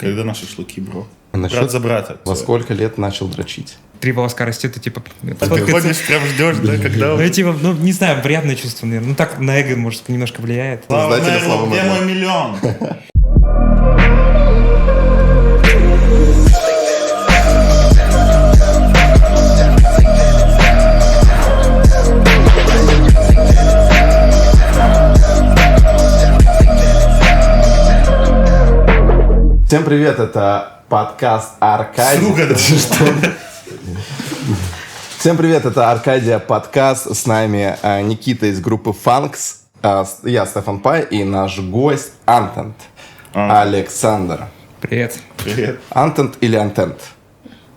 Когда на шашлыки, бро? Брат за брата. Во сколько лет начал дрочить? 3 волоска растет, и типа... Ты ходишь, прям ждешь, да, когда он... Ну, типа, ну, не знаю, приятное чувство, наверное. Ну, так на эго, может, немножко влияет. Слава Знаете, Мэрлоу, Слава где Мэрлоу? мой миллион? Всем привет, это подкаст Аркадия. Сука, да. Всем привет, это Аркадия подкаст. С нами Никита из группы Funks, я Стефан Пай и наш гость Антент Александр. Привет. Привет. Антент или Антент?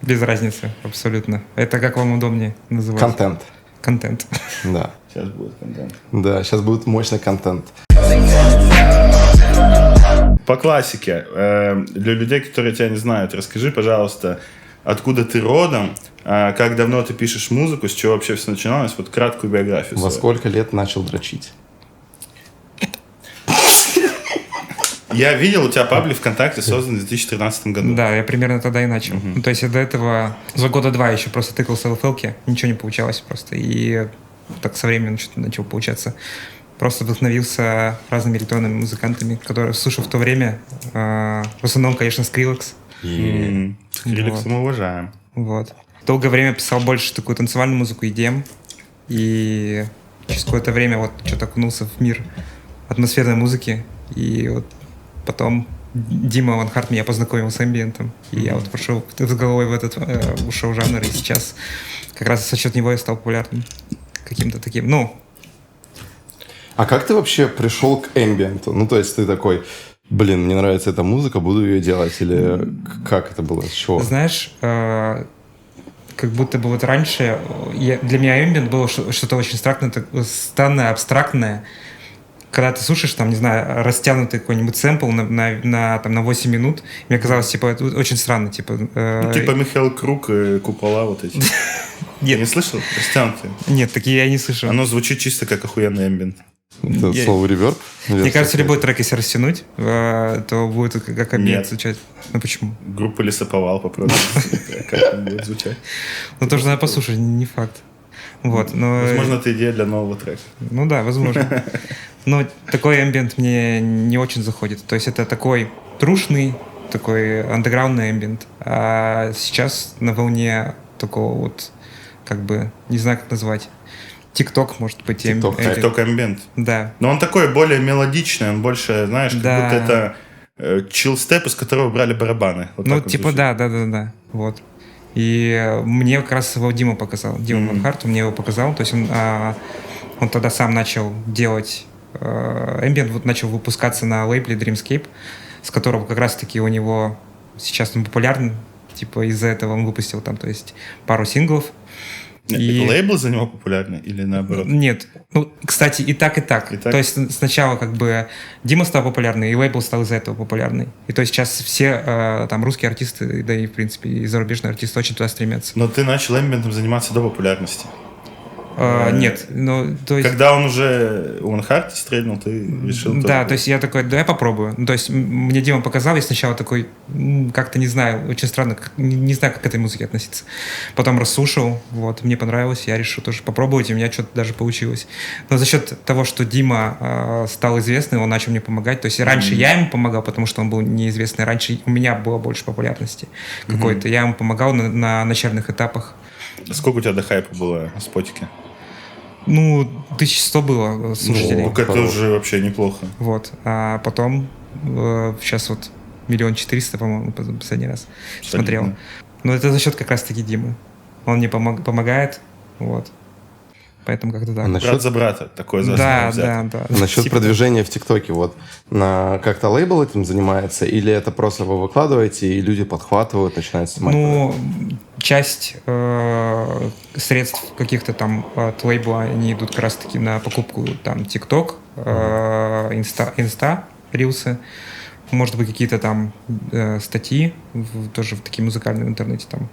Без разницы, абсолютно. Это как вам удобнее называть? Контент. Контент. Да. Сейчас будет контент. Да, сейчас будет мощный контент. По классике, для людей, которые тебя не знают, расскажи, пожалуйста, откуда ты родом, как давно ты пишешь музыку, с чего вообще все начиналось, вот краткую биографию. Во свою. сколько лет начал дрочить? Я видел, у тебя паблик ВКонтакте создан в 2013 году. Да, я примерно тогда и начал. Ну, то есть я до этого за года 2 еще просто тыкался в FL-ке, ничего не получалось просто. И так со временем что-то начал получаться. Просто вдохновился разными электронными музыкантами, которые слушал в то время. В основном, конечно, Skrillex. Скриллекс мы уважаем. Вот. Долгое время писал больше такую танцевальную музыку, EDM. И через какое-то время вот что-то окунулся в мир атмосферной музыки. И вот потом Дима Ван Харт меня познакомил с эмбиентом. И я вот пошел с головой в этот ушел жанр. И сейчас как раз за счет него я стал популярным. Каким-то таким, ну... А как ты вообще пришел к эмбиенту? Ну, то есть ты такой, блин, мне нравится эта музыка, буду ее делать? Или как это было? С чего? Знаешь, как будто бы вот раньше для меня эмбиент было что-то очень странное, абстрактное. Когда ты слушаешь, там, не знаю, растянутый какой-нибудь сэмпл на 8 минут, мне казалось, типа, это очень странно. Типа, Типа Михаил Круг и Купола вот эти. Нет. Ты не слышал? Растянутые. Нет, такие я не слышал. Оно звучит чисто как охуенный эмбиент. Это слово реверб? Мне кажется, любой трек, если растянуть, то будет как объект Нет. звучать. Ну почему? Группа Лесоповал попробуй. Как он будет звучать. Ну тоже надо послушать, не факт. Вот, но... Возможно, это идея для нового трека. Ну да, возможно. Но такой эмбиент мне не очень заходит. То есть это такой трушный, такой андеграундный эмбиент. А сейчас на волне такого вот, как бы, не знаю, как назвать. ТикТок, может быть, TikTok эмбиент. Да. Но он такой более мелодичный, он больше, знаешь, как Да. будто это чилл-степ, из которого брали барабаны. Вот Ну, так вот типа, звучит. да. Вот. И мне как раз его Дима показал. Дима Ван Харт мне его показал. То есть он тогда сам начал делать эмбиент, вот начал выпускаться на лейбле Dreamscape, с которого как раз-таки у него сейчас он популярен. Типа из-за этого он выпустил там, то есть, пару синглов. Лейбл за него популярный или наоборот? Нет. Ну, кстати, и так. То есть сначала как бы Дима стал популярный, и лейбл стал из-за этого популярный. И то есть сейчас все там русские артисты, да и в принципе и зарубежные артисты очень туда стремятся. Но ты начал эмбиентом заниматься до популярности. Нет, ну, то есть... Когда он уже Ван Харт стрельнул, ты решил... Да, то есть я такой, да, я попробую. Ну, то есть мне Дима показал, я сначала такой, как-то не знаю, очень странно, не знаю, как к этой музыке относиться. Потом расслушал, вот, мне понравилось, я решил тоже попробовать, и у меня что-то даже получилось. Но за счет того, что Дима стал известным, он начал мне помогать. То есть раньше я ему помогал, потому что он был неизвестный. Раньше у меня было больше популярности какой-то. Я ему помогал на начальных этапах. Сколько у тебя до хайпа было на спотике? Ну, 1100 было слушателей. Ну, это уже вообще неплохо. Вот. А потом сейчас вот 1 400 000, по-моему, последний раз смотрел. Но это за счет как раз-таки Димы. Он мне помогает. Вот. Поэтому как-то так. Брат за брата. Такое за Да. Насчет Типа продвижения в ТикТоке, вот как-то лейбл этим занимается, или это просто вы выкладываете, и люди подхватывают, начинают снимать? Ну, часть средств каких-то там от лейбла, они идут как раз-таки на покупку там ТикТок, Инста, Рилсы, может быть, какие-то там статьи, тоже в такие музыкальные в интернете там,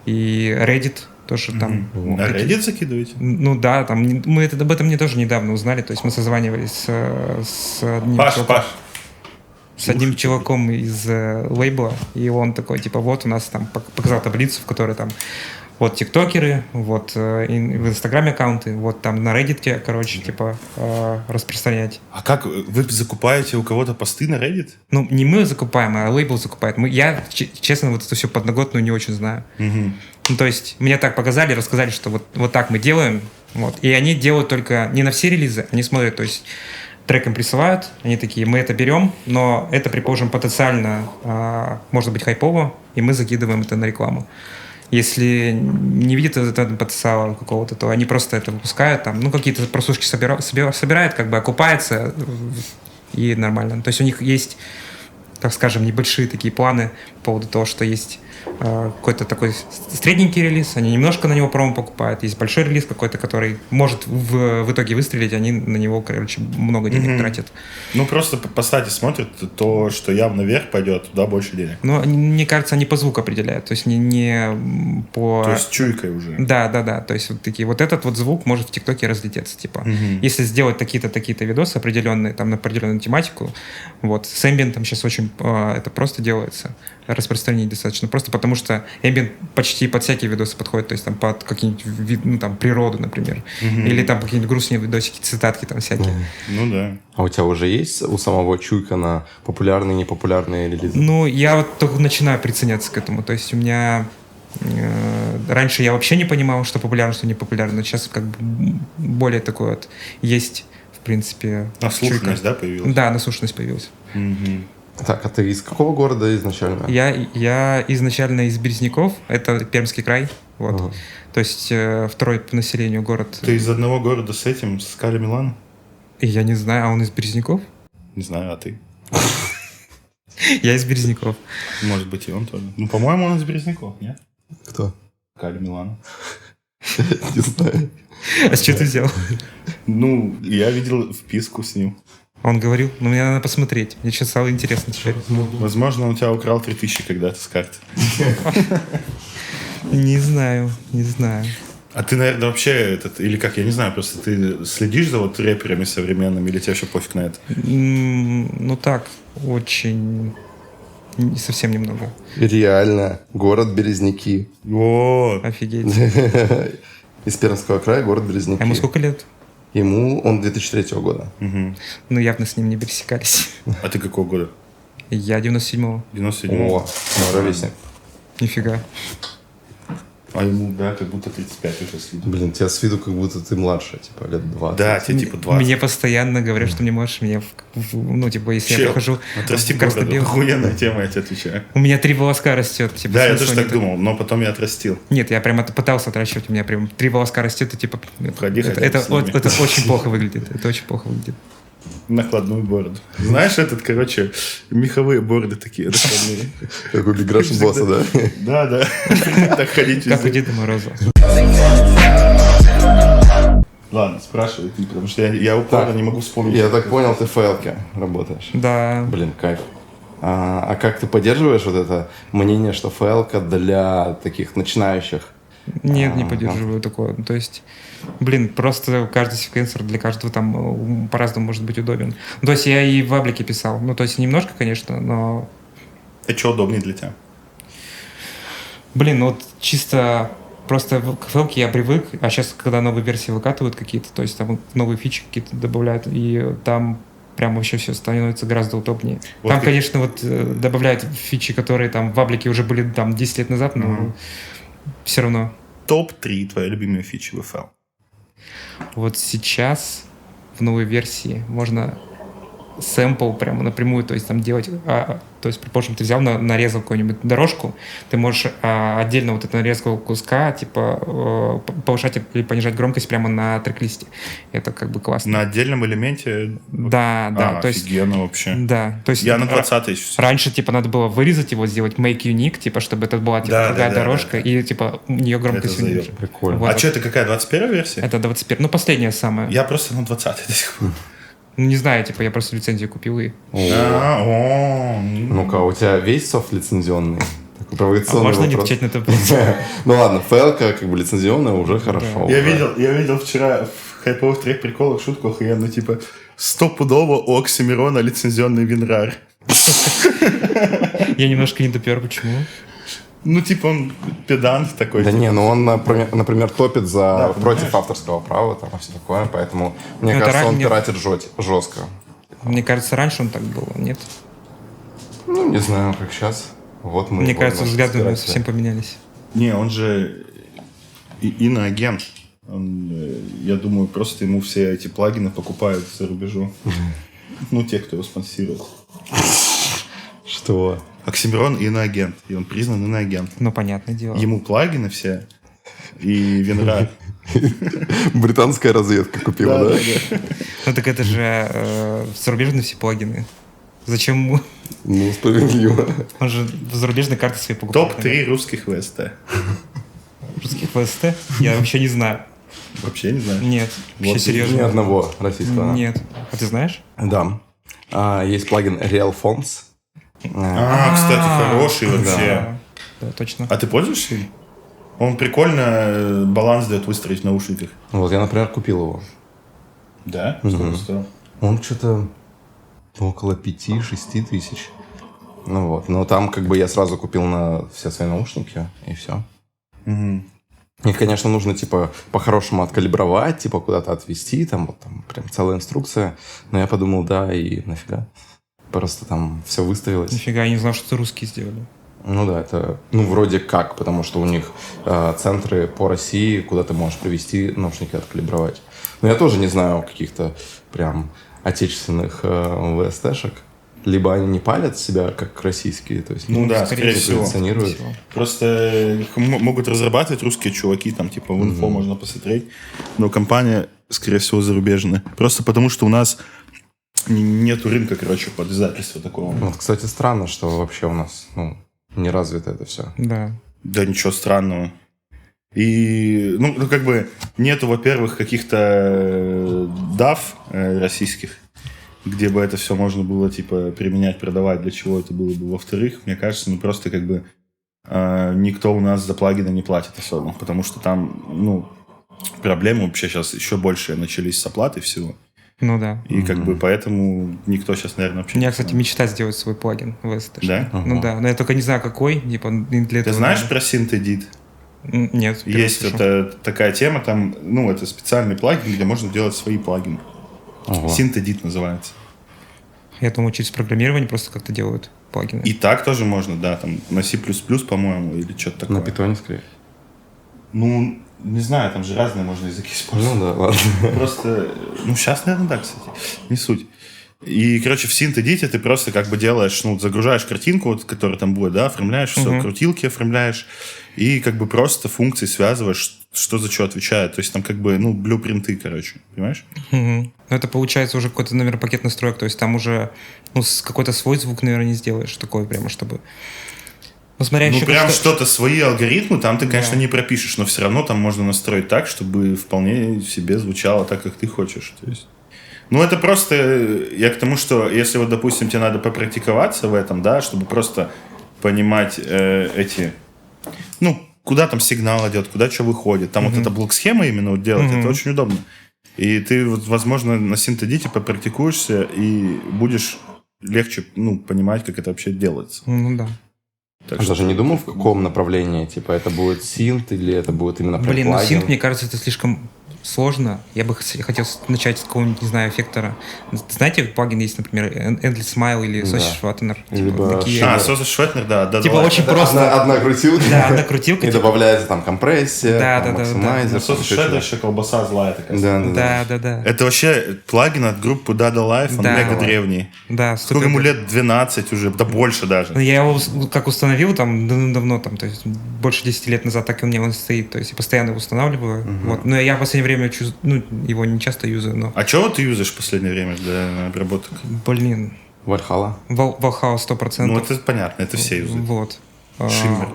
и Reddit тоже там. На Reddit закидываете? Ну да, там мы об этом не тоже недавно узнали, то есть мы созванивались с одним Паш. с одним чуваком из лейбла, и он такой, типа, вот у нас там показал таблицу, в которой там вот тиктокеры, вот в Инстаграме аккаунты, вот там на Reddit, короче, типа, распространять. А как вы закупаете у кого-то посты на Reddit? Ну, не мы закупаем, а лейбл закупает. Я, честно, вот эту всю подноготную не очень знаю. Угу. Ну, то есть, мне так показали, рассказали, что вот так мы делаем, вот. И они делают только не на все релизы, они смотрят, то есть, трек им присылают, они такие, мы это берем, но это, предположим, потенциально может быть хайпово, и мы закидываем это на рекламу. Если не видят этого потенциала какого-то, то они просто это выпускают, там, ну, какие-то прослушки собирают, как бы окупается, и нормально. То есть у них есть, так скажем, небольшие такие планы по поводу того, что есть какой-то такой средненький релиз, они немножко на него промо покупают, есть большой релиз какой-то, который может в итоге выстрелить, они на него, короче, много денег тратят. Ну, просто по стати смотрят, то, что явно вверх пойдет, туда больше денег. Но, мне кажется, они по звуку определяют, то есть не по... То есть чуйкой уже. Да, то есть вот такие, вот этот вот звук может в ТикТоке разлететься, типа. Если сделать такие-то видосы определенные, там, на определенную тематику, вот, с эмбиентом сейчас очень это просто делается, распространить достаточно просто, потому что эмбиент почти под всякие видосы подходит, то есть там под какие-нибудь, ну, там, природу, например, или там какие-нибудь грустные видосики, цитатки там всякие. Ну да. А у тебя уже есть у самого чуйка на популярные и непопулярные релизы? Ну, я вот только начинаю приценяться к этому, то есть у меня... Раньше я вообще не понимал, что популярно, что не популярно, сейчас как бы более такое вот есть, в принципе... Наслушанность, да, появилась? Да, наслушанность появилась. Так, а ты из какого города изначально? Я изначально из Березняков, это Пермский край, вот. Ага. То есть второй по населению город. Ты из одного города с этим, с Кали Милан? Я не знаю, а он из Березняков? Не знаю, а ты? Я из Березняков. Может быть, и он тоже. Ну, по-моему, он из Березняков, нет? Кто? Кали Милан. Не знаю. А что ты взял? Ну, я видел вписку с ним. Он говорил, ну мне надо посмотреть. Мне сейчас стало интересно теперь. Возможно, он у тебя украл 3000 когда-то с карты. Не знаю. А ты, наверное, вообще или как, я не знаю, просто ты следишь за вот рэперами современными, или тебе вообще пофиг на это? Ну так, очень... Совсем немного. Реально. Город Березники. Вот. Офигеть. Из Пермского края, город Березники. А ему сколько лет? Ему он 2003 года. Ну, явно с ним не пересекались. А ты какого года? Я 97-го. 97-го? О, ровесник. Нифига. А ему, да, как будто 35 уже с виду. Блин, тебя с виду как будто ты младше, типа лет 20. Да, тебе типа 20. Мне постоянно говорят, что мне младше. Ну, типа, если я прихожу отрасти в бороду. Краснобел... Охуенная тема, я тебе отвечаю. У меня 3 волоска растет. Типа, Да, я смысла тоже так нет. думал, но потом я отрастил. Нет, я прям пытался отращивать. У меня прям 3 волоска растет, и типа... Ходи хотя бы это с ними. это очень плохо выглядит. Это очень плохо выглядит. Накладную бороду. Знаешь, короче, меховые бороды такие накладные. Как у Биграши босса, да? Да. Так ходить Как у везде. Деда Мороза. Ладно, спрашивай ты, потому что я упорно не могу вспомнить. Я так понял, ты в ФЛКе работаешь. Да. Блин, кайф. А как ты поддерживаешь вот это мнение, что ФЛК для таких начинающих? Нет, не поддерживаю такое. То есть, блин, просто каждый секвенсор для каждого там по-разному может быть удобен. То есть я и в Аблике писал. Ну, то есть немножко, конечно, но... А что удобнее для тебя? Блин, ну вот чисто просто к фэлке я привык, а сейчас, когда новые версии выкатывают какие-то, то есть там новые фичи какие-то добавляют, и там прям вообще все становится гораздо удобнее. Вот там, как... конечно, вот добавляют фичи, которые там в Аблике уже были там 10 лет назад, но все равно. Топ-3 твои любимые фичи в FL? Вот сейчас в новой версии можно сэмпл прямо напрямую, то есть там делать, то есть, предположим, ты взял, нарезал какую-нибудь дорожку, ты можешь отдельно вот эту нарезку куска, типа, повышать или понижать громкость прямо на трек-листе. Это как бы классно. На отдельном элементе? Да, то есть... Офигенно вообще. Да, то есть... Я на 20-й еще. Раньше, типа, надо было вырезать его, сделать make unique, типа, чтобы это была, типа, другая дорожка, и, типа, у нее громкость уменьшить. Прикольно. Вот. А что, это какая, 21-я версия? Это 21, ну, последняя самая. Я просто на 20-й до сих пор. Ну, не знаю, типа, я просто лицензию купил и... Ну-ка, у тебя весь софт лицензионный? Такой провокационный можно не вопрос. отвечать на этот вопрос? Ну ладно, фэлка как бы лицензионная уже хорошо. Я видел вчера в хайповых трек-приколах шутку охуенную, типа, стопудово у Оксимирона лицензионный Винрар. Я немножко не допер, почему? Ну, типа, он педант такой. Да типа. не, ну он, например, топит Да, против авторского права там и все такое, поэтому, мне Ну, это кажется, он ранее- пиратит жестко. Мне кажется, раньше он так был, нет? Ну, не знаю, как сейчас. Вот мы Мне его кажется, наши взгляды у него избиратели. совсем поменялись. Не, он же иноагент. Я думаю, просто ему все эти плагины покупают за рубежом. Ну, те, кто его спонсирует. Что? Оксимирон иноагент. И он признан иноагент. Ну, понятное дело. Ему плагины все и винра. Британская разведка купила, да? Ну, так это же зарубежные все плагины. Зачем ему? Ну, справедливо. Он же зарубежные карты свои покупает. Топ-3 русских ВСТ. Русских ВСТ? Я вообще не знаю. Вообще не знаю. Нет, вообще Вот Ни серьезно. одного российского. Нет. А ты знаешь? Да. Есть плагин Real Fonts. Кстати, хороший вообще. Да, точно. А ты пользуешься им? Он прикольно баланс дает выстроить в наушниках. Вот я, например, купил его. Да? Сколько стоил? Он что-то около 5-6 тысяч. Ну вот. Но там как бы я сразу купил на все свои наушники, и все. Их, конечно, нужно, типа, по-хорошему откалибровать, типа, куда-то отвезти, там, вот, там, прям целая инструкция. Но я подумал, да, и нафига. Просто там все выставилось. Нифига, я не знал, что это русские сделали. Ну да, это, ну, вроде как, потому что у них центры по России, куда ты можешь привезти, наушники откалибровать. Но я тоже не знаю каких-то прям отечественных ВСТшек. Либо они не палят себя, как российские, то есть... Ну да, скорее всего. позиционируют. Просто их могут разрабатывать русские чуваки, там, типа, в инфо можно посмотреть. Но компания, скорее всего, зарубежная. Просто потому, что у нас нету рынка, короче, под издательство такого. Вот, кстати, странно, что вообще у нас, ну, не развито это все. Да. Да ничего странного. И, ну, как бы, нету, во-первых, каких-то DAW российских, где бы это все можно было, типа, применять, продавать, для чего это было бы. Во-вторых, мне кажется, ну, просто, как бы, никто у нас за плагины не платит особо, потому что там, ну, проблемы вообще сейчас еще больше начались с оплатой всего. Ну да. И, как бы, поэтому никто сейчас, наверное, вообще У меня, не кстати, знает. мечта сделать свой плагин VST. Да? Ну да, но я только не знаю, какой. Типа, для Ты этого знаешь надо. про SynthEdit? Нет. впервые Есть слышу. это такая тема, там, ну, это специальный плагин, где можно делать свои плагины. Ого. SynthEdit называется. Я думаю, через программирование просто как-то делают плагины. И так тоже можно, да, там, на C++, по-моему, или что-то такое. На питоне, скорее. Ну, не знаю, там же разные можно языки использовать. Ну да, ладно. Просто, ну, сейчас, наверное, да, кстати, не суть. И, короче, в SynthEdit ты просто как бы делаешь, ну, загружаешь картинку, вот, которая там будет, да, оформляешь все, крутилки оформляешь, и как бы просто функции связываешь, что за что отвечает. То есть там как бы, ну, блюпринты, короче, понимаешь? Мгм. Но это получается уже какой-то, наверное, пакет настроек. То есть там уже ну, какой-то свой звук, наверное, не сделаешь. Такой прямо, чтобы... Ну, смотря Ну, еще прям как-то- что-то, свои алгоритмы там ты, конечно, Да. не пропишешь, но все равно там можно настроить так, чтобы вполне себе звучало так, как ты хочешь. То есть... Ну, это просто... Я к тому, что если вот, допустим, тебе надо попрактиковаться в этом, да, чтобы просто понимать эти... Ну, куда там сигнал идет, куда что выходит. Там вот эта блок-схема именно вот делать, это очень удобно. И ты, вот, возможно, на SynthEdit попрактикуешься и будешь легче, ну, понимать, как это вообще делается. Ну да. Так А что- даже не думал, в каком направлении? Типа, это будет синт или это будет именно прям Блин, ну плагин? синт, мне кажется, это слишком сложно. Я бы хотел начать с какого-нибудь, не знаю, эффектора. Знаете, плагин есть, например, Endless Smile или Да. Sausage Schwartener. Либо такие. А, Соза Шветнер, да. Типа да, очень да. просто. Одна крутилка. Да, одна крутилка. И типа. добавляется там компрессия, Да, там да, да, да. максимайзер. Ну, там Соза еще Шветнер чего-то. еще колбаса злая такая. Да, да, да. Да, да, да. Это вообще плагин от группы Dada Life, он Да. мега древний. Да, Сколько ему лет? 12 уже, да больше даже. Ну, я его как установил там давно, там, то есть больше 10 лет назад, так и у меня он стоит. То есть я постоянно его устанавливаю. Вот. Но я в последнее время его не часто юзаю, но А что ты юзаешь в последнее время для обработок? блин, Вальхала. Valhalla 100%. Ну, это понятно, это все юзают. Вот. Шиммер.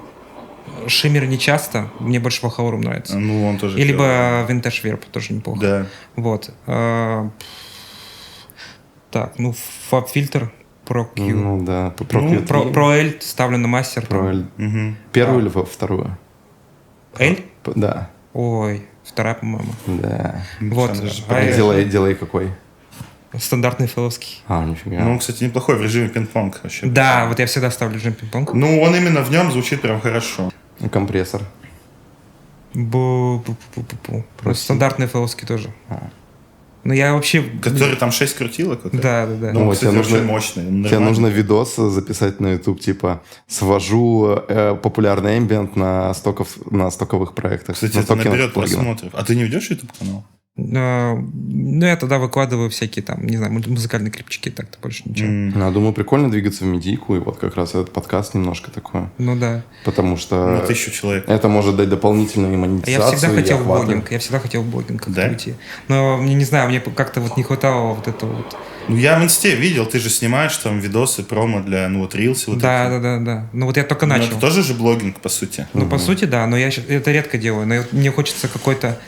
Шиммер не часто, мне больше Valhalla нравится. Ну, он тоже... И либо клёвый. Vintage Verb тоже неплохо. Да. Вот. Так, ну, фаб-фильтр Pro Q. Ну да, Pro Ну, Q3. Pro L ставлю на мастер. там. Pro L. Мгм. Первую или вторую? L? Да, Ой, вторая, по-моему. да. Вот. Там же А я- Делай какой? Стандартный фэлловский. Нифига. Ну, кстати, неплохой в режиме пинг-понг вообще. Да, вот я всегда ставлю режим пинг-понг. Ну, он именно в нем звучит прям хорошо. Компрессор. Просто стандартный фэлловский тоже. Ну, я вообще... Который там 6 крутилок? Вот Да. Ну, Ой, кстати, тебе вообще нужно- мощный. Тебе нужно видос записать на YouTube, типа, свожу популярный эмбиент на стоковых проектах. Кстати, на это стокерных наберет плагинах. просмотров. А ты не ведешь YouTube-канал? Ну, я тогда выкладываю всякие там, не знаю, музыкальные клипчики, так-то больше ничего. Ну, я думаю, прикольно двигаться в медийку, и вот как раз этот подкаст немножко такой. Ну, да. Потому что На 1000 человек. это может дать дополнительную Я монетизацию всегда и хотел в охваты. блогинг. Я всегда хотел в блогинг как-то Да? уйти. Но, мне не знаю, мне как-то вот не хватало вот этого вот. Ну, я в инсте видел, ты же снимаешь там видосы, промо для, ну, вот, рилсы. Вот Да. такие. Ну, вот я только Ну, начал. это тоже же блогинг, по сути. Ну, по сути, да, но я это редко делаю. Но мне хочется какой-то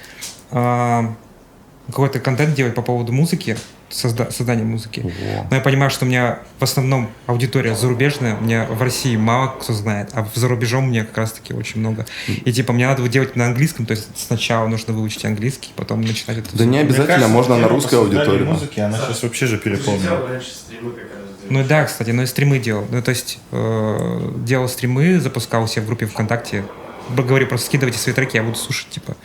контент делать по поводу музыки, создания музыки. Во. Но я понимаю, что у меня в основном аудитория зарубежная, у меня в России мало кто знает, а за рубежом мне как раз-таки очень много. И типа мне надо делать на английском, то есть сначала нужно выучить английский, потом начинать это. Да не обязательно, можно на русской аудитории. Музыки, она сейчас вообще же переполнена. раньше стримы как раз делал. Ну да, кстати, но и стримы делал. Ну, то есть делал стримы, запускал у себя в группе ВКонтакте. Говорю, просто скидывайте свои треки, я буду слушать, типа,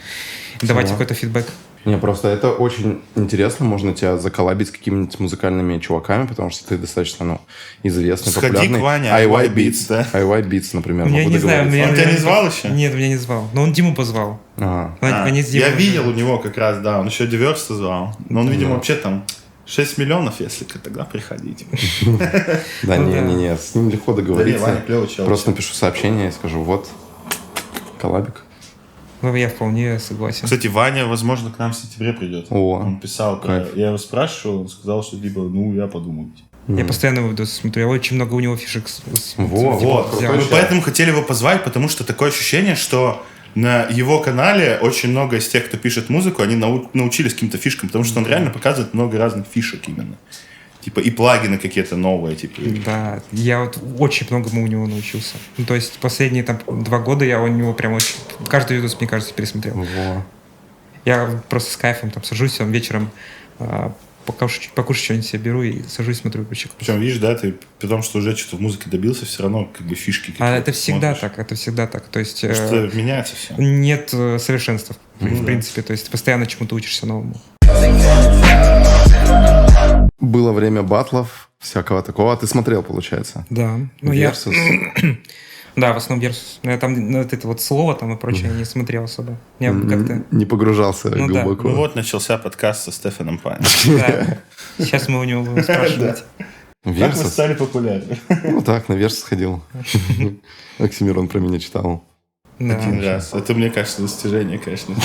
и давайте какой-то фидбэк. Не, просто это очень интересно, можно тебя заколлабить с какими-нибудь музыкальными чуваками, потому что ты достаточно, ну, известный, Сходи популярный. к Ване, IY Beats, да? IY Beats, например, Я могу не знаю, договориться. Он тебя не звал еще? Нет, меня не звал. Но он Диму позвал. Ага. Они с Димой Я уже- видел у него как раз, да, он еще Диверса звал. Но он, видимо, вообще там 6 миллионов, если тогда приходите. Да, Ну да. не, с ним легко Да не, договориться. Ваня клевый чел. Просто напишу сообщение и скажу, вот, коллабик. Ну, я вполне согласен. Кстати, Ваня, возможно, к нам в сентябре придет. О, Он писал, кайф. я его спрашивал, он сказал, что либо, ну, я подумаю. Я постоянно его видосы смотрю. Я очень много у него фишек Во, типа, Вот, взял. мы поэтому хотели его позвать, потому что такое ощущение, что на его канале очень много из тех, кто пишет музыку, они научились каким-то фишкам, потому что он реально показывает много разных фишек именно. Типа и плагины какие-то новые, типа. Да, я вот очень многому у него научился. Ну, то есть последние там 2 года я у него прям очень... Каждый видос, мне кажется, пересмотрел. Во. Я просто с кайфом там сажусь, там вечером покушать что-нибудь себе беру и сажусь, смотрю. Причем, видишь, да, ты при том, что уже что-то в музыке добился, все равно как бы фишки какие-то. А это всегда смотришь. так, это всегда так. То есть Потому что меняется все. нет совершенства, в да. принципе. То есть ты постоянно чему-то учишься новому. Было время батлов, всякого такого. А ты смотрел, получается? Да. Ну, я... Versus. Да, в основном Versus. Но я там вот это вот слово там и прочее не смотрел особо. Я как-то... Не погружался Ну да. глубоко. Ну вот начался подкаст со Стефаном Пайном. Да. Сейчас мы у него будем спрашивать. Как вы Versus? стали популярны? Ну так, на Versus ходил. Оксимирон про меня читал. Да. Один раз. Это, мне кажется, достижение, конечно.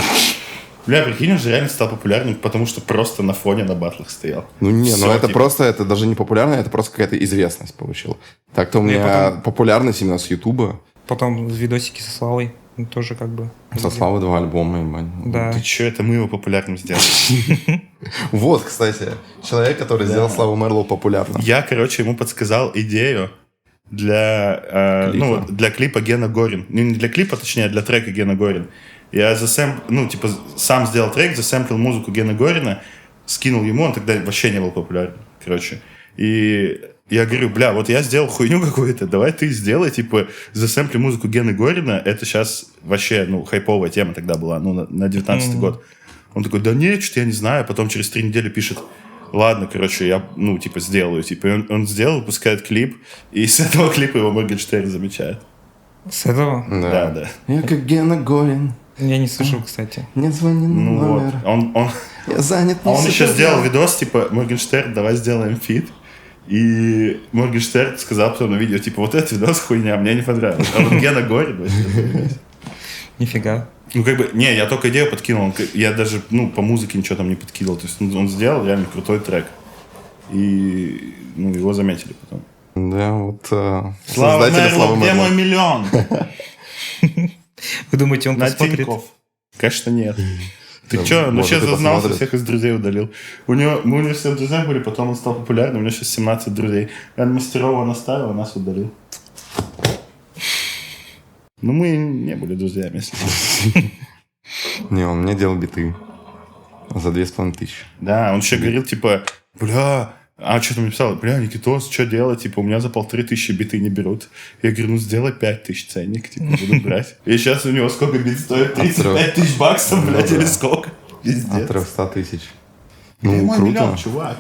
Бля, прикинь, он же реально стал популярным, потому что просто на фоне на батлах стоял. Ну не, Всё, ну это типа. просто, это даже не популярно, это просто какая-то известность получил. Так-то у Ну, и меня потом- популярность именно с Ютуба. Потом видосики со Славой. Ну, тоже как бы... Со Славы 2 альбома, ебать. Да. Ты чё, это мы его популярным сделали? Вот, кстати, человек, который сделал Славу Мерлоу популярным. Я, короче, ему подсказал идею для, Клипа. ну, для клипа Гена Горин. Ну, не для клипа, точнее, а для трека Гена Горин. Я сам сделал трек, засэмплил музыку Гена Горина, скинул ему, он тогда вообще не был популярен, короче. И я говорю, бля, вот я сделал хуйню какую-то, давай ты сделай, типа, засэмпли музыку Гены Горина, это сейчас вообще, ну, хайповая тема тогда была, ну, на 19-й год. Он такой, да нет, что-то я не знаю, потом через 3 недели пишет, ладно, короче, я, ну, типа, сделаю, типа, и он сделал, выпускает клип, и с этого клипа его Моргенштерн замечает. С этого? Да. Я как Гена Горин, Я не слышал, кстати. не звони на Ну вот, номер. Я занят. А не он еще всегда. сделал видос, типа, Моргенштерн, давай сделаем фит. И Моргенштерн сказал потом на видео, типа, вот этот видос хуйня, мне не понравилось. А вот Гена Горин вообще. Нифига. Ну, как бы, не, я только идею подкинул. Я даже, ну, по музыке ничего там не подкидывал. То есть он сделал реально крутой трек. И, ну, его заметили потом. Да, вот Слава создатели Мерлоу, Славы где Мерлоу. мой миллион? Вы думаете, он На посмотрит? Тинькофф. Конечно, нет. Ты Да, что? Ну, может, сейчас и зазнался, посмотрит. всех из друзей удалил. Мы у него все друзья были, потом он стал популярным, у него сейчас 17 друзей. Ан Мастерова наставил, а нас удалил. Ну, мы не были друзьями, если честно. Не, он мне делал биты за 2500. Да, он еще говорил, типа, бля, а что ты мне писал? Бля, Никитос, что делать? Типа, у меня за 1500 биты не берут. Я говорю, ну, сделай 5000 ценник, типа, буду брать. И сейчас у него сколько бит стоит? 35 тысяч баксов, блядь, или сколько? Пиздец. От 300 тысяч. Ну, круто. миллион, чувак.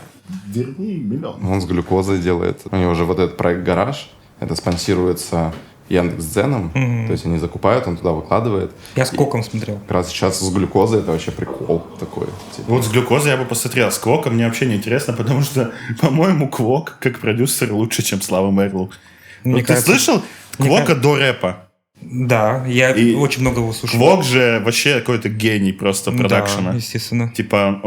Верни миллион. Он с глюкозой делает. У него уже вот этот проект «Гараж», это спонсируется Яндекс.Дзеном. То есть они закупают, он туда выкладывает. Я с Коком смотрел. Как раз сейчас с глюкозой это вообще прикол такой. Типа. Вот с глюкозой я бы посмотрел. С Квоком мне вообще не интересно, потому что, по-моему, Квок как продюсер лучше, чем Слава Мэрлоу. Мне Вот кажется, ты слышал Квока до рэпа? Да, я И очень много его слушал. Квок же вообще какой-то гений просто продакшена. Да, естественно. Типа,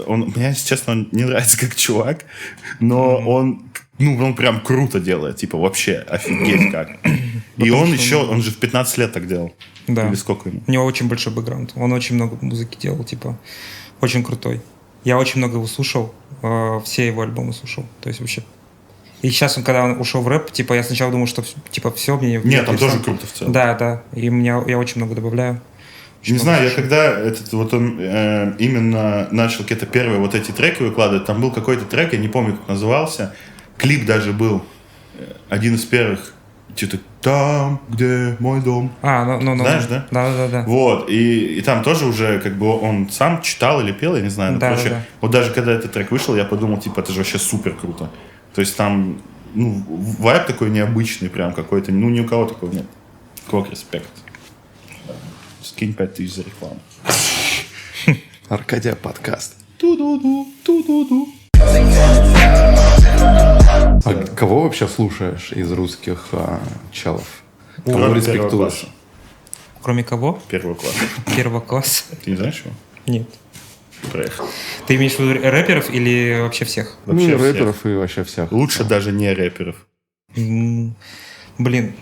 мне, если честно, он не нравится как чувак, но он прям круто делает. Типа, вообще офигеть как. И он же в 15 лет так делал. Да. Или сколько ему? У него очень большой бэкграунд. Он очень много музыки делал, типа, очень крутой. Я очень много его слушал, все его альбомы слушал. То есть вообще. И сейчас, когда он ушел в рэп, типа, я сначала думал, что, типа, все, мне... Нет, там тоже круто в целом. Да. И я очень много добавляю. Не знаю, я когда он именно начал какие-то первые вот эти треки выкладывать, там был какой-то трек, я не помню, как назывался, клип даже был, один из первых, типа «Там, где мой дом». Знаешь, да? Да. Вот, и там тоже уже как бы он сам читал или пел, я не знаю, но Да. вот даже когда этот трек вышел, я подумал, типа, это же вообще супер круто. То есть там, вайб такой необычный прям какой-то, ни у кого такого нет. Квок, респект. Скинь 5000 за рекламу. Аркадия подкаст. Ту-ду-ду, ту-ду-ду. А кого вообще слушаешь из русских челов? Кого Кроме первого респектуешь? класса. Кроме кого? Первого класса. Первого класса? Ты не знаешь его? Нет. Проехал. Ты имеешь в виду рэперов или вообще всех? Вообще Ну, всех. рэперов и вообще всех. Лучше даже не рэперов. Блин,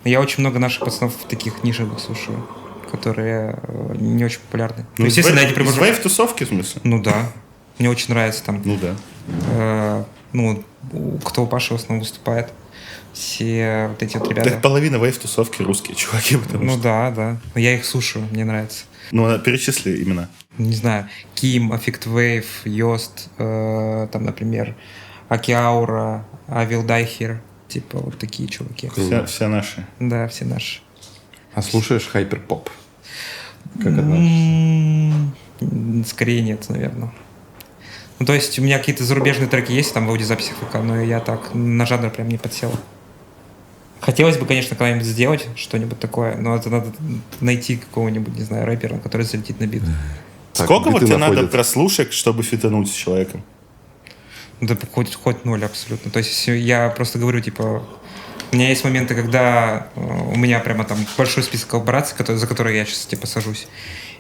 я очень много наших пацанов таких нишевых слушаю, которые не очень популярны. Ну, естественно, я не из привожу... вейв-тусовки, в смысле? Ну да. Мне очень нравится там. Ну да. Кто у Паши в основном выступает. Все вот эти вот ребята. Так половина вейв-тусовки русские чуваки, потому что... Да. Но я их слушаю, мне нравится. Ну, перечисли имена. Не знаю, Ким, Affect Wave, Йост, там, например, Акиаура, Авил Дайхер, типа вот такие чуваки. Все наши. Да, все наши. А слушаешь хайперпоп? Как относишься? Скорее нет, наверное. Ну, то есть у меня какие-то зарубежные треки есть там в аудиозаписях ВК, но я так на жанр прям не подсел. Хотелось бы, конечно, когда-нибудь сделать что-нибудь такое, но это надо найти какого-нибудь, не знаю, рэпера, который залетит на бит. Так, Сколько вот тебе находят? надо прослушек, чтобы фитануть с человеком? Да хоть ноль абсолютно. То есть я просто говорю, типа, у меня есть моменты, когда у меня прямо там большой список коллабораций, за которые я сейчас типа сажусь.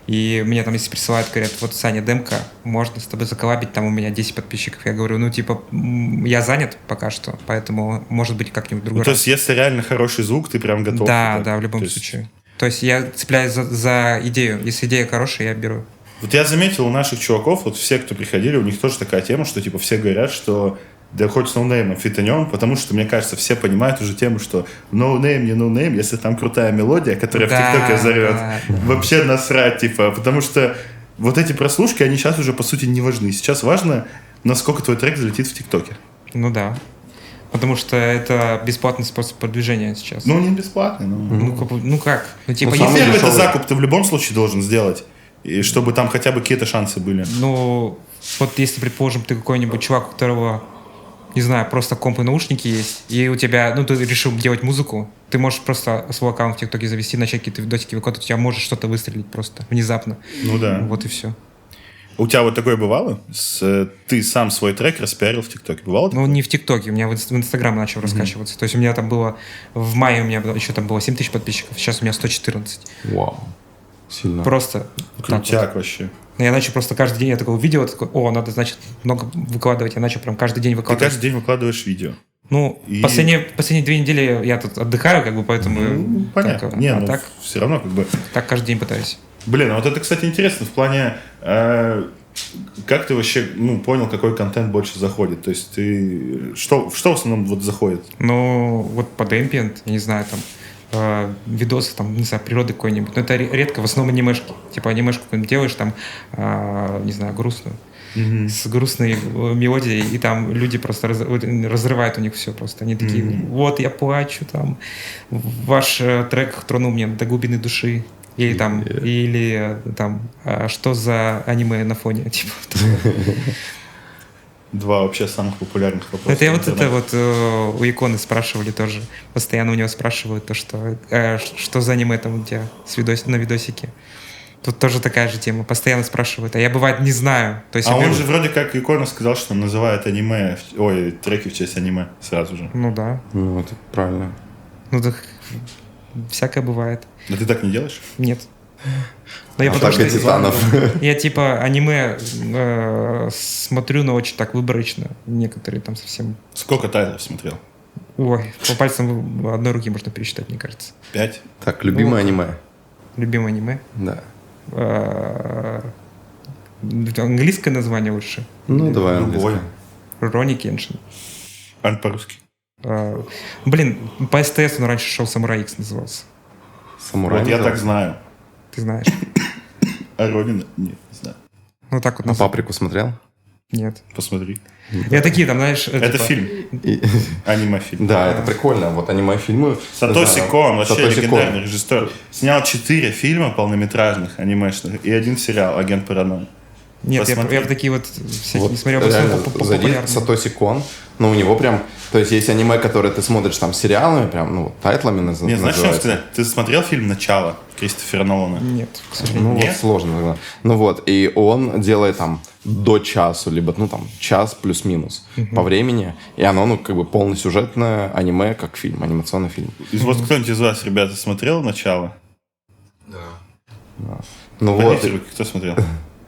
И мне там, если присылают, говорят, вот, Саня, демка, можно с тобой заколлабить, там у меня 10 подписчиков. Я говорю, я занят пока что, поэтому, может быть, как-нибудь другой То раз. есть, если реально хороший звук, ты прям готов? Да, в любом случае. То есть я цепляюсь за идею. Если идея хорошая, я беру. Вот я заметил у наших чуваков, вот все, кто приходили, у них тоже такая тема, что типа все говорят, что да хоть с ноунеймом фитанем, потому что, мне кажется, все понимают уже тему, что ноунейм, не ноунейм, если там крутая мелодия, которая в ТикТоке взорвет, вообще насрать, типа, потому что вот эти прослушки, они сейчас уже, по сути, не важны. Сейчас важно, насколько твой трек залетит в ТикТоке. Ну да. Потому что это бесплатный способ продвижения сейчас. Ну, не бесплатный, но... Ну как? Ну, типа, Ну, если... это закуп ты в любом случае должен сделать, и чтобы там хотя бы какие-то шансы были. Ну, вот если, предположим, ты какой-нибудь чувак, у которого, не знаю, просто комп и наушники есть, и у тебя, ты решил делать музыку, ты можешь просто свой аккаунт в ТикТоке завести, начать какие-то видосики выкладывать, у тебя может что-то выстрелить просто внезапно. Ну да. Вот и все. У тебя вот такое бывало? Ты сам свой трек распиарил в ТикТоке? Бывало такое? Ну, не в ТикТоке, у меня в Инстаграм начал раскачиваться. То есть у меня там было, в мае у меня еще там было 7 тысяч подписчиков, сейчас у меня 114. Вау. Сильно. Просто. Крутяк вообще. Я начал просто каждый день, я такое увидел, такой, надо, значит, много выкладывать. Я начал прям каждый день Ты выкладывать. каждый день выкладываешь видео. Ну, последние 2 недели я тут отдыхаю, как бы, поэтому... Ну, понятно. Так, так, все равно как бы... так каждый день пытаюсь. Блин, а вот это, кстати, интересно в плане... как ты вообще понял, какой контент больше заходит? То есть ты... Что в основном вот заходит? Ну, вот под эмбиент, я не знаю, там, видосы, там, не знаю, природы какой-нибудь. Но это редко, в основном анимешки. Типа анимешку какую-нибудь делаешь, там, не знаю, грустную. с грустной мелодией, и там люди просто разрывают у них все просто. Они такие, вот, я плачу, там, ваш трек тронул меня до глубины души. Или там, а что за аниме на фоне, типа. Два вообще самых популярных вопроса. Это у Иконы спрашивали тоже. Постоянно у него спрашивают то, что за аниме там у тебя на видосике. Тут тоже такая же тема. Постоянно спрашивают. А я, бывает, не знаю. То есть он же вроде как Икона сказал, что он называет аниме, треки в честь аниме сразу же. Ну да. Ну, это правильно. Ну так всякое бывает. Но ты так не делаешь? Нет. Но Атака титанов. Я типа аниме смотрю, но очень так выборочно. Некоторые там совсем... Сколько тайтлов смотрел? Ой, по пальцам одной руки можно пересчитать, мне кажется. 5? Так, любимое аниме. Любимое аниме? Да. Английское название лучше? Ну, давай Любое. Руроuni Кеншин. А по-русски? Блин, по СТС он раньше шел Самурай Икс назывался. Самурай. Вот я так знаю. Ты знаешь? А Ронина? Нет, не знаю. Ну так вот. А «Паприку» смотрел? Нет. Посмотри. Я такие там, знаешь... Это фильм. Аниме-фильм. Да, это прикольно. Вот аниме-фильмы. Сатоси Кон, вообще Сатоси легендарный Кон. режиссер. Снял 4 фильма полнометражных, анимешных, и 1 сериал «Агент Паранойи». Нет, Посмотри. я в такие вот всякие Вот не смотрел, реально, просто зайди популярные. Сатоси Кон, но у него прям, то есть есть аниме, которые ты смотришь там сериалами, прям, ну, тайтлами Не, знаешь, что называется. сказать? Ты смотрел фильм «Начало» Кристофера Нолана? Нет, к сожалению. Ну, вот Нет? сложно. Да. Ну вот, и он делает там до часу, либо, ну, там, час плюс-минус по времени, и оно, ну, как бы полносюжетное аниме, как фильм, анимационный фильм. Вот кто-нибудь из вас, ребята, смотрел «Начало»? Ну Поднимите вот, руки, кто смотрел?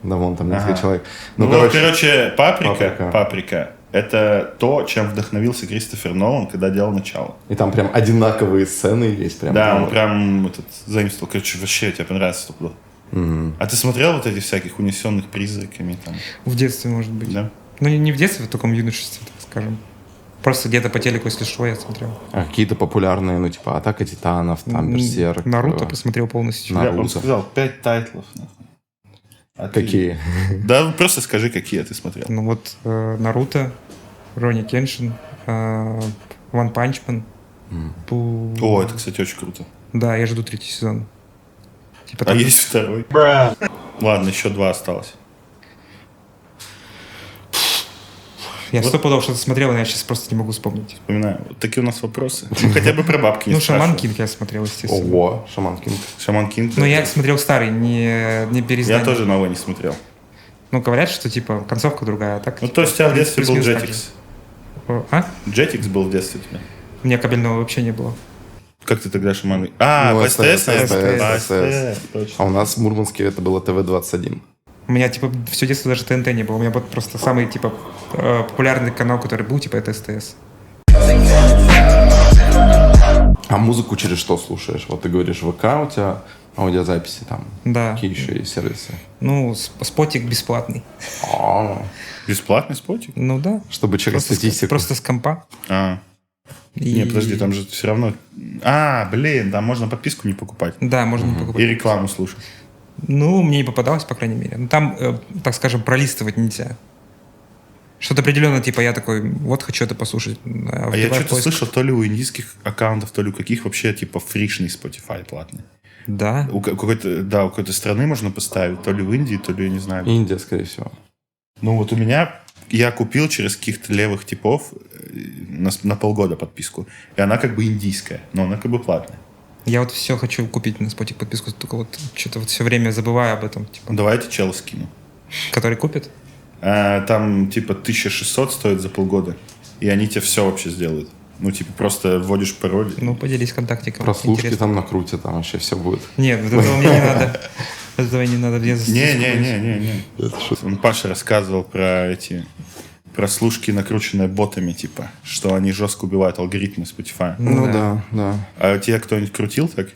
да, вон там несколько Ага. человек. Ну, короче, Паприка. «Паприка» — это то, чем вдохновился Кристофер Нолан, когда делал «Начало». И там прям одинаковые сцены есть. Прям, Да, ну, он прям заимствовал. Короче, вообще тебе понравится стопудово. А ты смотрел вот этих всяких «Унесенных призраками»? Там? В детстве, может быть. Да? Ну, не в детстве, в таком юношестве, так скажем. Просто где-то по телеку, если что, я смотрел. А какие-то популярные, ну, типа «Атака титанов», там, «Берсерк». Наруто посмотрел полностью. Я вам Наруто. сказал, 5 тайтлов. Нахуй. А ты- Какие? Да, просто скажи, какие ты смотрел. Ну вот Наруто, Руроuni Кеншин, One Punch Man. О, это, кстати, очень круто. Да, я жду 3-й сезон. Типа А там- есть второй? Ладно, еще 2 осталось. Я стопудово что-то смотрел, но я сейчас просто не могу вспомнить. Вспоминаю. Вот такие у нас вопросы. Ну, хотя бы про бабки не Ну, Шаман спрашивай. Кинг я смотрел, естественно. Ого, Шаман Кинг. Шаман Кинг. Но я смотрел старый, не переиздание. Я тоже новый не смотрел. Ну, говорят, что типа концовка другая, а так... Ну, то есть у тебя в детстве был плюс-минус так Jetix. же. А? Jetix был в детстве у тебя. У меня кабельного вообще не было. Как ты тогда Шаман... А, Ну, по СТС, наверное? По СТС. СТС, точно. А у нас в Мурманске это было ТВ-21. У меня, типа, все детство даже ТНТ не было. У меня вот просто самый, типа, популярный канал, который был, типа, это СТС. А музыку через что слушаешь? Вот ты говоришь, ВК у тебя аудиозаписи там. Да. Какие еще есть сервисы? Ну, спотик бесплатный. А, Бесплатный спотик? Ну да. Чтобы через статистику. Просто с компа. А. И- Не, подожди, там же все равно... А, блин, там можно подписку не покупать. Да, можно не покупать. И рекламу слушать. Ну, мне не попадалось, по крайней мере. Ну, там, так скажем, пролистывать нельзя. Что-то определенно, типа, я такой, вот хочу это послушать. А я что-то слышал, то ли у индийских аккаунтов, то ли у каких вообще, типа, фришный Spotify платный. Да. У какой-то страны можно поставить, то ли в Индии, то ли, я не знаю. Индия, скорее всего. Ну, вот у меня... Я купил через каких-то левых типов на полгода подписку. И она как бы индийская, но она как бы платная. Я вот все хочу купить на спотик подписку, только вот что-то вот все время забываю об этом. Типа, Давайте чела скину. который купит? Там типа 1600 стоит за полгода. И они тебе все вообще сделают. Ну, типа, просто вводишь пароль. Ну, поделись контактиком. Прослушки Интересно. там накрутят, там вообще все будет. Нет, вот этого мне не надо. Этого не надо. Я Не. Он Паша рассказывал про эти прослушки, накрученные ботами, типа, что они жестко убивают алгоритмы Spotify. Ну да. А тебя кто-нибудь крутил так?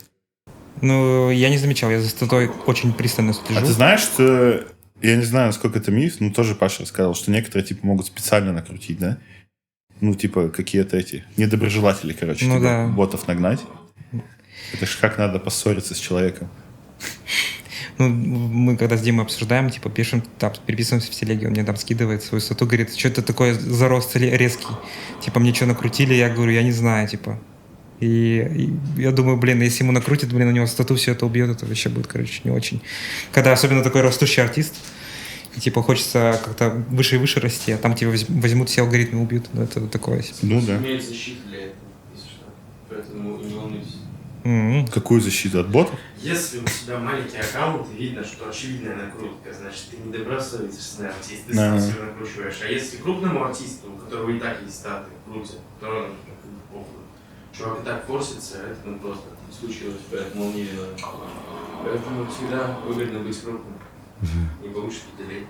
Ну, я не замечал, я за статой очень пристально слежу. А ты знаешь, что... Я не знаю, насколько это миф, но тоже Паша рассказывал, что некоторые, типа, могут специально накрутить, да? Ну, типа, какие-то эти недоброжелатели, короче, Ну типа, да. ботов нагнать. Это ж как надо поссориться с человеком. Ну, мы когда с Димой обсуждаем, типа, пишем, там, переписываемся в телеге, он мне там скидывает свою стату, говорит, что это такое за рост резкий? Типа, мне что, накрутили? Я говорю, я не знаю, типа. И я думаю, блин, если ему накрутит, блин, у него стату все это убьет, это вообще будет, короче, не очень. Когда особенно такой растущий артист, и, типа, хочется как-то выше и выше расти, а там тебя возьмут все алгоритмы, убьют. Ну, это такое себе. Ну да. Имеет защиту для этого, если что. Поэтому не волнуйтесь. Какую защиту от ботов? Если у тебя маленький аккаунт, и видно, что очевидная накрутка, значит, ты не добрасываешься на артист, ты сам себя накручиваешь. А если крупному артисту, у которого и так есть статы, крутят, то похуй. Чувак и так форсится, а это просто случилось, поэтому он не виноват. Поэтому всегда выгодно быть крупным. Не получится делей.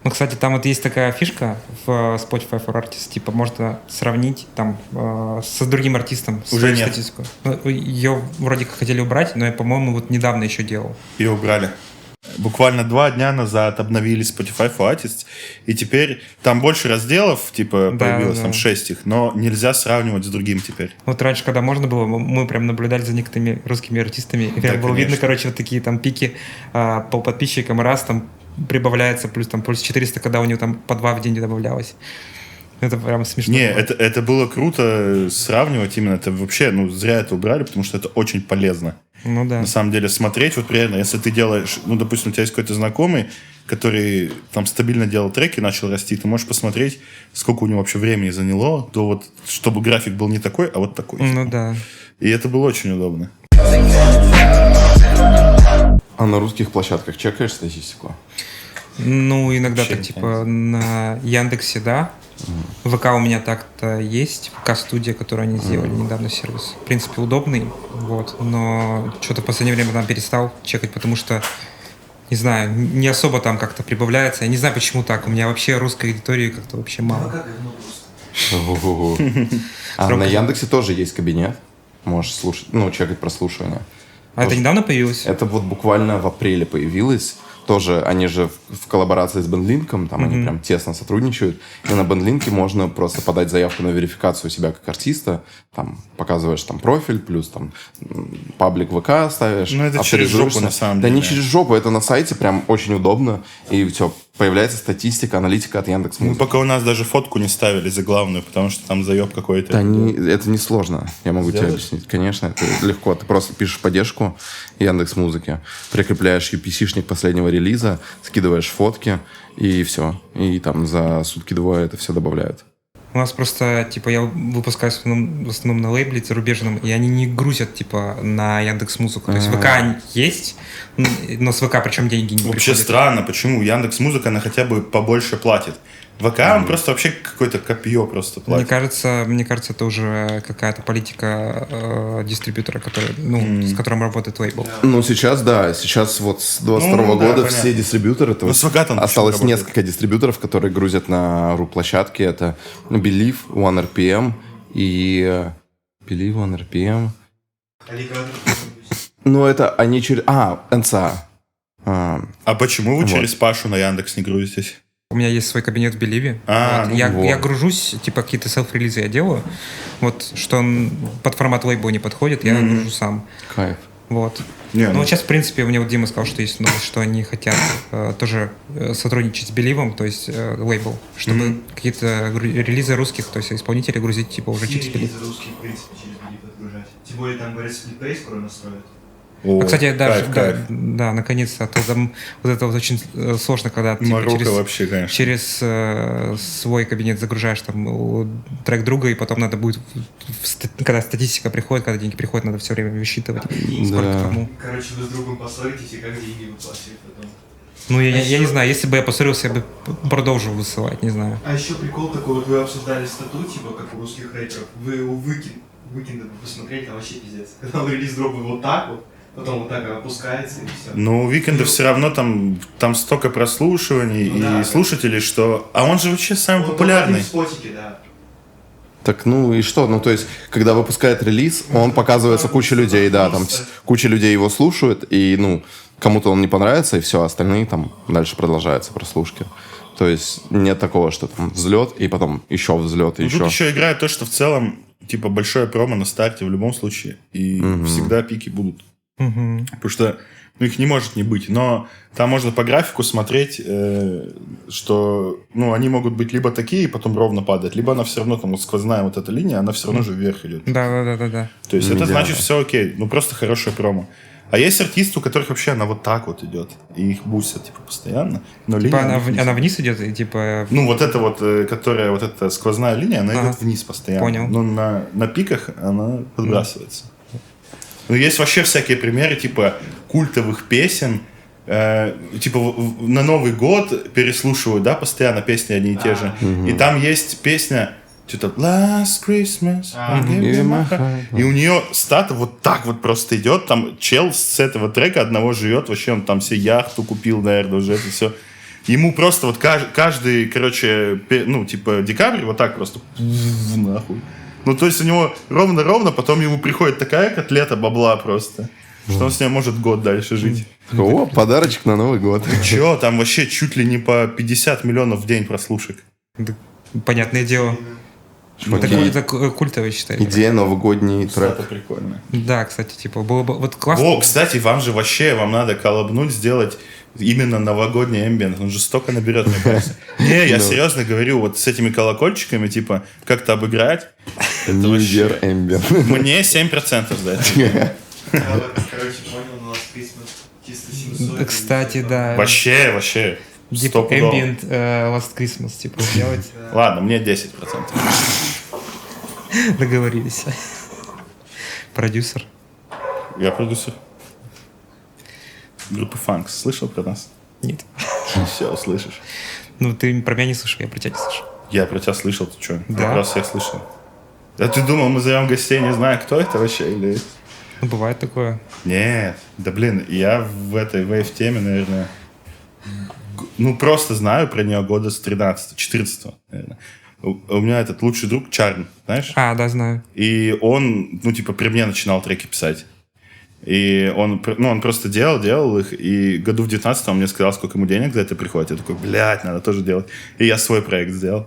Ну, кстати, там вот есть такая фишка в Spotify for Artists, типа можно сравнить там с другим артистом Уже нет. статистику. Ее вроде как хотели убрать, но я, по-моему, вот недавно еще делал. Ее убрали. Буквально 2 дня назад обновили Spotify for Artists, и теперь там больше разделов, типа, появилось, там 6 их, но нельзя сравнивать с другим теперь. Вот раньше, когда можно было, мы прям наблюдали за некоторыми русскими артистами, и Да, прям было видно, конечно. короче, вот такие там пики по подписчикам, раз там прибавляется, плюс 400, когда у него там по 2 в день добавлялось. Это прям смешно. Не, это было круто сравнивать именно, это вообще, ну, зря это убрали, потому что это очень полезно. Ну да. На самом деле, смотреть, вот реально, если ты делаешь, ну, допустим, у тебя есть какой-то знакомый, который там стабильно делал треки, начал расти, ты можешь посмотреть, сколько у него вообще времени заняло, то вот, чтобы график был не такой, а вот такой. Ну да. И это было очень удобно. А на русских площадках чекаешь статистику? Ну, иногда Вообще так, не типа, на Яндексе, да. ВК у меня так-то есть, ВК-студия, которую они сделали недавно, сервис. В принципе, удобный, вот, но что-то в последнее время там перестал чекать, потому что, не знаю, не особо там как-то прибавляется. Я не знаю, почему так. У меня вообще русской аудитории как-то вообще мало. А на Яндексе тоже есть кабинет. Можешь слушать, ну, чекать прослушивание. А это недавно появилось? Это вот буквально в апреле появилось. Тоже они же в коллаборации с BandLink, там они прям тесно сотрудничают. И на BandLink можно просто подать заявку на верификацию себя как артиста. Там показываешь там профиль, плюс там паблик ВК ставишь. Ну, это через жопу, на самом деле. Да не через жопу, это на сайте прям очень удобно. И все, появляется статистика, аналитика от Яндекс.Музыки. Мы пока у нас даже фотку не ставили за главную, потому что там заеб какой-то. Да, это не сложно, я могу тебе объяснить. Конечно, это легко. Ты просто пишешь поддержку Яндекс.Музыки, прикрепляешь UPC-шник последнего релиза, скидываешь фотки, и все. И там за сутки-двое это все добавляют. У нас просто, типа, я выпускаю в основном на лейбле зарубежном, и они не грузят, типа, на Яндекс.Музыку. То есть ВК есть, но с ВК причем деньги не Вообще приходят. странно, почему Яндекс.Музыка, она хотя бы побольше платит. ВК, он просто вообще какое-то копье просто платит. Мне кажется, это уже какая-то политика дистрибьютора, с которым работает лейбл. Ну, сейчас, да. Сейчас вот с 22 Ну, да, года понятно. все дистрибьюторы... Ну, с ВК там осталось точно работает. несколько дистрибьюторов, которые грузят на ру-площадке. Это Believe, OneRPM и... Believe, OneRPM... Ну, это они через... НЦА. А почему вы Вот. через Пашу на Яндекс не грузитесь? У меня есть свой кабинет в Беливе. А, ну я, вот. я гружусь, типа какие-то селф-релизы я делаю. Вот, что он под формат лейбла не подходит, я гружу сам. Кайф. Вот. Не, Ну, вот сейчас, в принципе, мне вот Дима сказал, что есть новость, что они хотят тоже сотрудничать с Беливом, то есть лейбл, чтобы какие-то релизы русских, то есть исполнителей грузить, типа, уже через Белив. Релизы русские, в принципе, через Белив отгружать. Тем более, там, говорят, сплитпей скоро настроят. О, Кстати, даже, кайф. да, наконец-то, а то там вот это вот очень сложно, когда типа, Марокко вообще, конечно. через свой кабинет загружаешь там трек друга, и потом надо будет, когда статистика приходит, когда деньги приходят, надо все время высчитывать, сколько Да. кому. Короче, вы с другом поссоритесь, и как деньги выплачивать потом. Ну, я не знаю, если бы я поссорился, я бы продолжил высылать, не знаю. А еще прикол такой, вот вы обсуждали стату, типа, как у русских рэперов. Вы у Weeknd посмотрели, там вообще пиздец. Когда он релиз дропает вот так вот, потом вот так опускается и все. Но у Уикенда все равно там столько прослушиваний Ну и да. слушателей, что... А он же вообще самый Вот популярный. в спотике, да. Так, ну и что? Ну, то есть, когда выпускает релиз, он показывается куче людей, да, там куча людей его слушают, и, ну, кому-то он не понравится, и все, остальные там дальше продолжаются прослушки. То есть, нет такого, что там взлет, и потом еще взлет, и Ну, еще. тут еще играет то, что в целом, типа, большое промо на старте в любом случае. И всегда пики будут. Потому что их не может не быть. Но там можно по графику смотреть, что они могут быть либо такие, и потом ровно падать, либо она все равно, там вот сквозная вот эта линия, она все равно же вверх идет. Да. То есть это значит все окей. Просто хорошее промо. А есть артисты, у которых вообще она вот так вот идет. И их бусят, постоянно. Но типа она вниз идет, и типа... вот эта вот, которая вот эта сквозная линия, она идет вниз постоянно. Понял. Но на пиках она подбрасывается. Есть вообще всякие примеры, культовых песен. На Новый год переслушивают, да, постоянно песни одни и те же. И там есть песня... Что-то Last Christmas, и у нее стата вот так вот просто идет. Там чел с этого трека одного живет. Вообще он там себе яхту купил, наверное, уже это все. Ему просто вот каждый, декабрь вот так просто нахуй. То есть у него ровно-ровно, потом ему приходит такая котлета бабла просто, что он с ней может год дальше жить. О, подарочек на Новый год. Че, там вообще чуть ли не по 50 миллионов в день прослушек. Понятное дело. Это культовый, считаю. Идея новогодний трек. Это прикольно. Да, кстати, было бы вот классно. О, кстати, вам надо коллабнуть, сделать именно новогодний эмбиент. Он же столько наберет, мне кажется. Не, я серьезно говорю, вот с этими колокольчиками, как-то обыграть. New Year Ambient. Мне 7% сдать. Понял, у нас Christmas чисто синусоида. Кстати, да. Вообще. Ambient Last Christmas, сделать. Ладно, мне 10%. Договорились. Продюсер. Я продюсер. Группа Фанкс. Слышал про нас? Нет. Все, услышишь. Ты про меня не слышал, я про тебя не слышу. Я про тебя слышал, ты что? Да? Я просто всех слышал. А ты думал, мы зовем гостей, не зная, кто это вообще? Или... Бывает такое. Нет. Да я в этой вейв-теме, наверное... просто знаю про нее года с 13-14, наверное. У меня этот лучший друг Чарн, знаешь? Да, знаю. И он, при мне начинал треки писать. И он просто делал их, и году в 19 он мне сказал, сколько ему денег за это приходит. Я такой, надо тоже делать. И я свой проект сделал.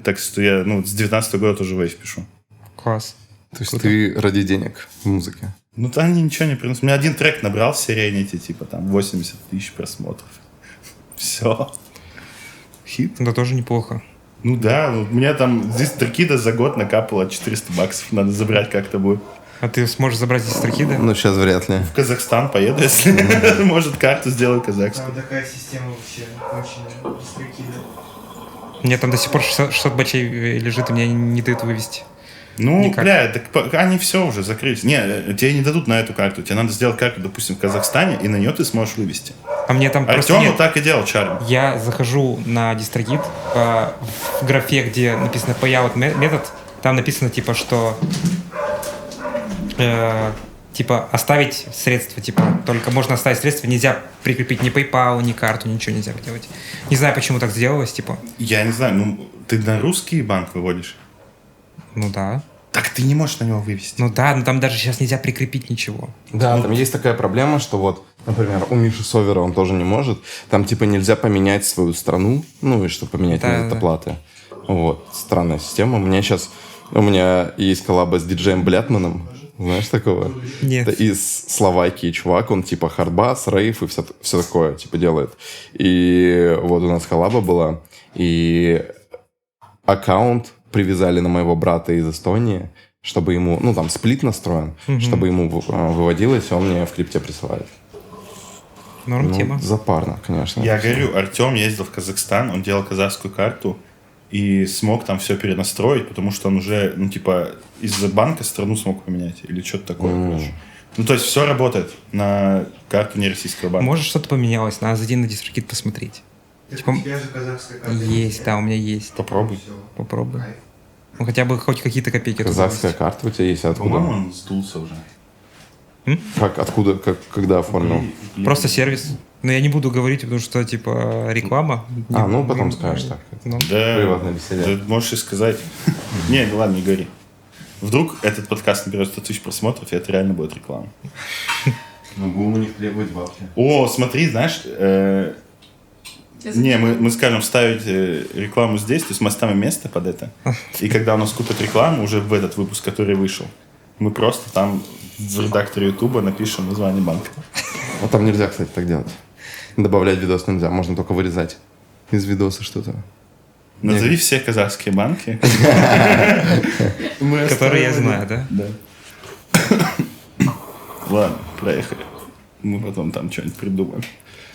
Так что я, с 19 года тоже вейв пишу. Класс. То есть ты ради денег в музыке? Они ничего не приносят. У меня один трек набрал в Serenity, 80 тысяч просмотров. Все. Хит. Это тоже неплохо. У меня там здесь Тракида за год накапало $400. Надо забрать как-то будет. А ты сможешь забрать здесь Тракида? Сейчас вряд ли. В Казахстан поеду, если может карту сделаю казахскую. Там такая система вообще очень без Тракида. У меня там до сих пор 600 бачей лежит, и меня не дают вывести. Так они все уже закрылись. Не, тебе не дадут на эту карту. Тебе надо сделать карту, допустим, в Казахстане, и на нее ты сможешь вывести. А мне там просто Артем вот так и делал, Чарм. Я захожу на дистрогит, в графе, где написано payout метод, там написано, что оставить средства, только можно оставить средства, нельзя прикрепить ни PayPal, ни карту, ничего нельзя делать. Не знаю, почему так сделалось, Я не знаю, ты на русский банк выводишь? Да. Так ты не можешь на него вывести. Но там даже сейчас нельзя прикрепить ничего. Да, там есть такая проблема, что например, у Миши Совера он тоже не может. Там нельзя поменять свою страну, и чтобы поменять метод оплаты. Странная система. У меня есть коллаба с диджеем Блятманом. Знаешь такого? Нет. Это из Словакии чувак, он хардбас, рейв и все такое делает. И у нас коллаба была, и аккаунт привязали на моего брата из Эстонии, чтобы ему, там сплит настроен, чтобы ему выводилось, он мне в крипте присылает. Норм тема. Запарно, конечно. Я говорю, Артем ездил в Казахстан, он делал казахскую карту и смог там все перенастроить, потому что он уже, из-за банка страну смог поменять или что-то такое, короче. То есть все работает на карту нероссийского банка. Может, что-то поменялось, надо зайти на дистрогит посмотреть. У тебя же казахская карта. Есть, у меня есть. Попробуй. Попробуй. Хотя бы хоть какие-то копейки. Казахская карта у тебя есть? Откуда? По-моему, он сдулся уже. Откуда, когда оформил? Просто сервис. Но я не буду говорить, потому что, реклама. Потом скажешь так. Да, приватное беседе. Ты можешь и сказать. Не, ладно, не говори. Вдруг этот подкаст наберет 100 тысяч просмотров, и это реально будет реклама. Будем у них требовать бабки. О, смотри, знаешь... мы скажем вставить рекламу здесь, то есть мы оставим место под это. И когда у нас купят рекламу, уже в этот выпуск, который вышел, Мы просто там в редакторе Ютуба напишем название банка. А там нельзя, кстати, так делать. Добавлять видос нельзя, можно только вырезать из видоса что-то. Назови все казахские банки. Которые я знаю, да? Да. Ладно, проехали. Мы потом там что-нибудь придумаем.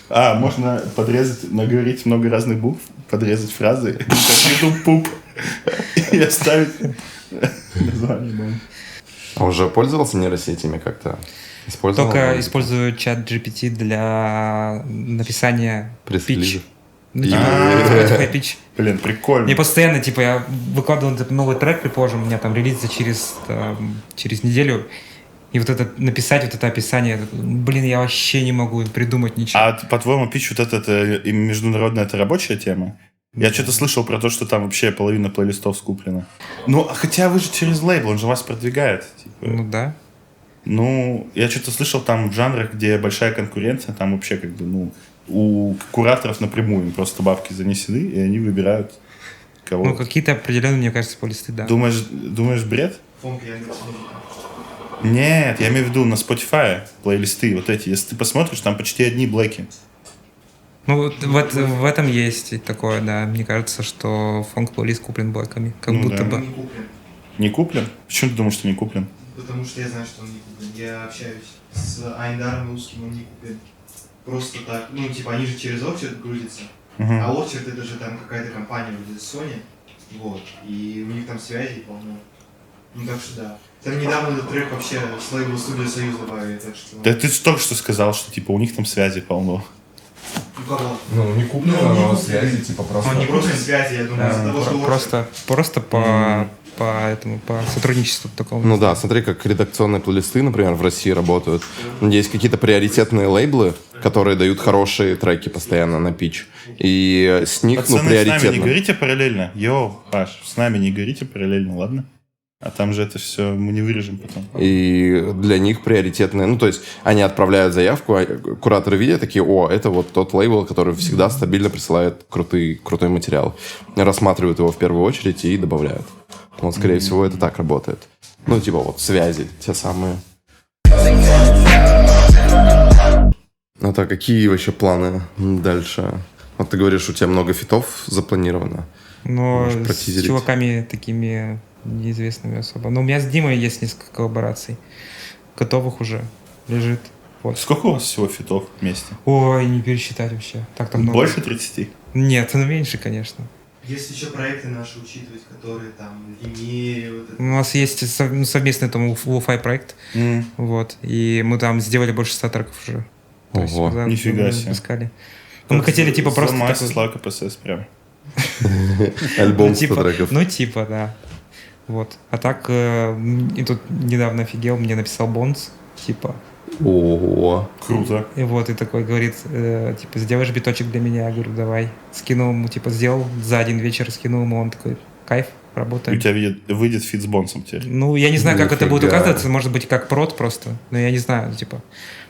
Можно подрезать, наговорить много разных букв, подрезать фразы, как YouTube пуп, и оставить название банка. А уже пользовался нейросетями как-то? Использовал? Только использую чат GPT для написания Пресс-релизов. питч. Ну, типа, питч. Блин, прикольно. Мне постоянно, типа, я выкладываю новый трек, припозже, у меня там релиз через неделю, и вот это написать, вот это описание, блин, я вообще не могу придумать ничего. А по-твоему, питч вот это международная, это рабочая тема? Я что-то слышал про то, что там вообще половина плейлистов скуплена. Ну, хотя вы же через лейбл, он же вас продвигает. Типа. Ну да. Ну, я что-то слышал там в жанрах, где большая конкуренция, там вообще как бы, ну, у кураторов напрямую им просто бабки занесены, и они выбирают кого. Ну, какие-то определенные, мне кажется, плейлисты, да. Думаешь, бред? Фонк Яндекс.Музыка. Нет, я имею в виду на Spotify плейлисты вот эти. Если ты посмотришь, там почти одни блэки. Ну, вот в этом есть и такое, да. Мне кажется, что фонк-плейлист куплен блэками. Как Ну будто да. бы. Не куплен. Не куплен? Почему ты думаешь, что не куплен? Потому что я знаю, что он не куплен. Я общаюсь с Айндаром русским, он не куплен. Просто так. Ну, типа, они же через Oxford грузятся. Мгм. А Oxford это же там какая-то компания вроде Sony. Вот. И у них там связей полно. Ну, так что да. Там недавно этот трек вообще с лейбла студия Союз добавили, так что... Да ты же только что сказал, что типа у них там связи полно. Ну, кого? Ну, не куплено, Ну, не но куплено. связи, типа, просто... Не просто связи, я думаю, из-за того, что Oxford... Просто по сотрудничеству такому. Ну да, смотри, как редакционные плейлисты, например, в России работают. Есть какие-то приоритетные лейблы, которые дают хорошие треки постоянно на питч. И с них, Пацаны, ну, с нами не приоритетно. говорите параллельно. Йоу, Паш, с нами не говорите параллельно, ладно? А там же это все мы не вырежем потом. И для них приоритетные... Ну, то есть они отправляют заявку, а кураторы видят такие: о, это вот тот лейбл, который всегда стабильно присылает крутой материал. Рассматривают его в первую очередь и добавляют. Вот, скорее всего, это так работает. Ну, типа вот связи, те самые. Ну, так, какие вообще планы дальше? Вот ты говоришь, у тебя много фитов запланировано. Но Можешь с протизерить? чуваками такими неизвестными особо. Но у меня с Димой есть несколько коллабораций. Готовых уже. Лежит. Вот. Сколько у вас всего фитов вместе? Ой, не пересчитать вообще. Так там много. Больше 30? Нет, ну меньше, конечно. Если еще проекты наши учитывать, которые там Лимея, вот это... У нас есть совместный там лоу-фай проект. Вот. И мы там сделали больше 100 треков уже. То есть, Ого, да, нифига мы себе. выпускали. Ну, мы хотели типа просто... Замась такой- Slack КПСС прям. Альбом ну, 100 типа, треков. ну, типа, да. Вот. А так, и тут недавно офигел, мне написал Бонс, типа, Ого. Круто. и вот, и такой говорит, типа, сделаешь биточек для меня? Я говорю, давай. Скинул ему, типа, сделал за один вечер, скинул ему, он такой, кайф, У работаем. тебя выйдет фит с Бонсом теперь. Ну, я не знаю, как это будет Нифига. указываться, может быть, как прод просто, но я не знаю, типа,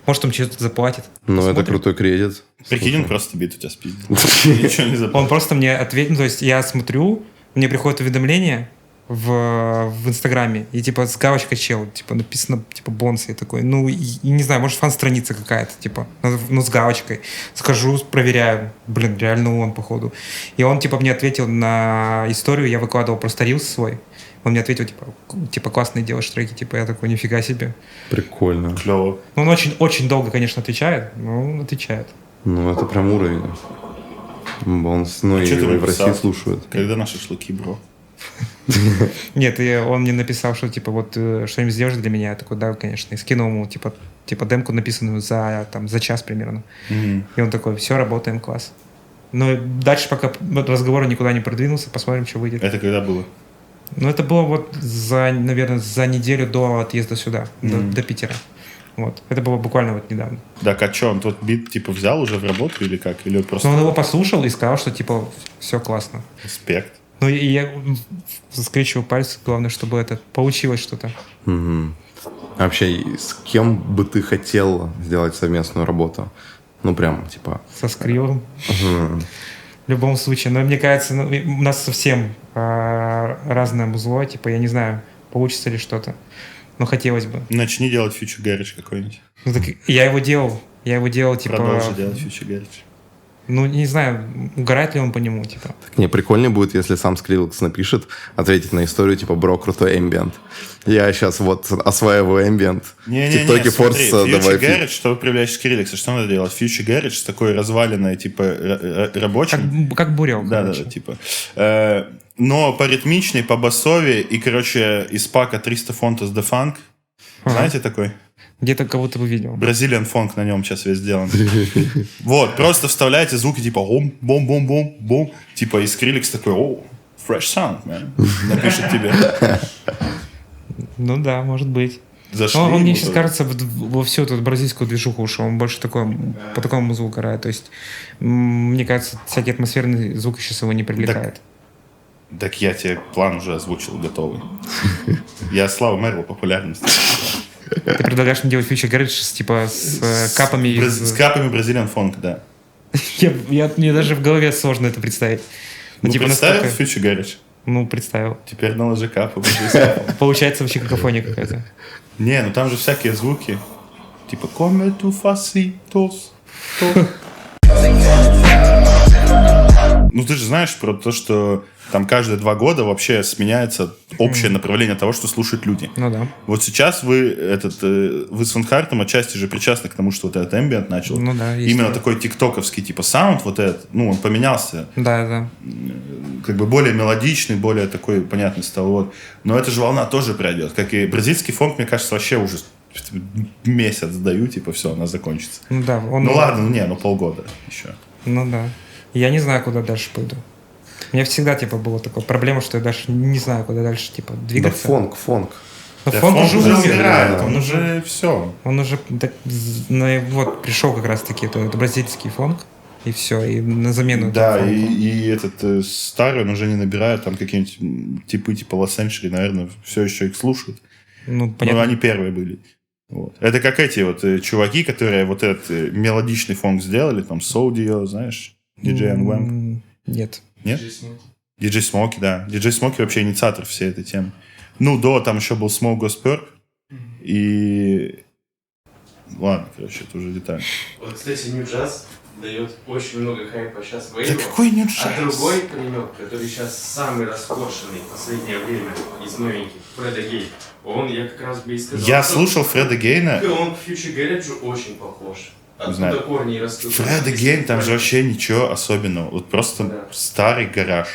может, он что-то заплатит. Ну, это Посмотрим. крутой кредит. Прикинь, он Слушай. просто бит у тебя спиздит. Ничего не Он заплатил. просто мне ответил, то есть я смотрю, мне приходит уведомление в Инстаграме, и типа с галочкой чел, типа написано, типа Бонс, я такой, ну, и не знаю, может фан-страница какая-то, типа, ну, с галочкой. Схожу, проверяю, блин, реально он, походу. И он, типа, мне ответил на историю, я выкладывал просто рилс свой, он мне ответил, типа, классные делаешь треки, типа, я такой, нифига себе. Прикольно. Клево. Ну, он очень долго, конечно, отвечает, но он отвечает. Ну, это прям уровень. Бонс. Ну, и Чё ты в России написал? слушают. Когда на шашлыки, бро? Нет, и он мне написал, что типа вот что-нибудь сделаешь для меня. Я такой, да, конечно. И скинул ему типа демку, написанную за час примерно. И он такой, все, работаем, класс. Но дальше пока разговор никуда не продвинулся, посмотрим, что выйдет. Это когда было? Ну, это было вот наверное, за неделю до отъезда сюда, до Питера. Вот. Это было буквально вот недавно. Так, а что, он тот бит типа взял уже в работу или как? Или просто Но он его послушал и сказал, что типа все классно. респект? Ну и я скрещиваю пальцы, главное, чтобы это получилось что-то. Мгм. А вообще, с кем бы ты хотел сделать совместную работу? Ну, прям, типа... Со Скрилом. мгм. В любом случае. Но мне кажется, у нас совсем разное музло. Типа, я не знаю, получится ли что-то. но хотелось бы. Начни делать Future Garage какой-нибудь. Ну, так я его делал, типа... Продолжи делать Future Garage. Ну, не знаю, угорает ли он по нему, типа. Так не, прикольнее будет, если сам Skrillex напишет, ответить на историю, типа, бро, крутой ambient. Я сейчас вот осваиваю ambient. В ТикТоке смотри, Force давай Future Garage, что вы проявляешь Skrillex, что надо делать? Future Garage с такой разваленной, типа, рабочим. Как бурел, Да, типа. Но по ритмичной, по басове и, короче, из пака 300 фонтов The Funk. Знаете такой? Где-то кого-то бы видел. Бразилиан фонк на нем сейчас весь сделан. Вот, просто вставляете звуки типа бум-бум-бум-бум, типа и Skrillex такой, о, fresh sound, man. Напишет тебе. Ну да, может быть. Зашли. Он мне сейчас кажется во всю эту бразильскую движуху ушел. Он больше по такому музыку угорает. То есть, мне кажется, всякий атмосферный звук сейчас его не привлекает. Так я тебе план уже озвучил, готовый. Я Слава Мерло популярность. Ты предлагаешь мне делать Future Garage типа с капами С капами Brazilian Funk, да. Мне даже в голове сложно это представить. Ну, типа представил Future Garage? Ну, представил. Теперь наложи капы. Получается вообще какофония какая-то. Не, ну там же всякие звуки. Типа come tu facitos. Ну, ты же знаешь про то, что там каждые 2 года вообще сменяется общее направление того, что слушают люди. Ну да. Вот сейчас вы с Фанхартом отчасти же причастны к тому, что вот этот ambient начал. Ну да. Именно такой тиктоковский типа саунд вот этот, ну, он поменялся. Да. Как бы более мелодичный, более такой понятный стал. Вот. Но эта же волна тоже пройдет. Как и бразильский фонк, мне кажется, вообще уже месяц даю, типа, все, она закончится. Ну да. Ну ладно, полгода еще. Ну да. Я не знаю, куда дальше пойду. У меня всегда, типа, была такая проблема, что я даже не знаю, куда дальше, типа, двигаться. Да фонк. Но Да, фонк уже умирает, умер. он уже все. Он уже вот пришел как раз-таки, это бразильский фонк, и все, и на замену. Да, и этот старый, он уже не набирает, там какие-нибудь типы типа Лос-Энджелес, наверное, все еще их слушают. Ну, понятно. Но они первые были. Вот. Это как эти вот чуваки, которые вот этот мелодичный фонк сделали, там Souldio, знаешь, DJ N-Wamp. Нет. Нет? DJ Smokey, да. DJ Smokey вообще инициатор всей этой темы. Ну, там еще был Smoke Goes Perp. И... Ладно, короче, это уже деталь. Вот, кстати, New Jazz дает очень много хайпа сейчас Да вейву. какой New Jazz? А другой паренек, который сейчас самый раскошенный в последнее время из новеньких, Фреда Гей. Он, я как раз бы и сказал... Я слушал Фреда Гейна. Он к Future Garage очень похож. Не знаю. Оттуда корни и растут. Фреда Гейн, там же вообще ничего особенного. Вот просто старый гараж.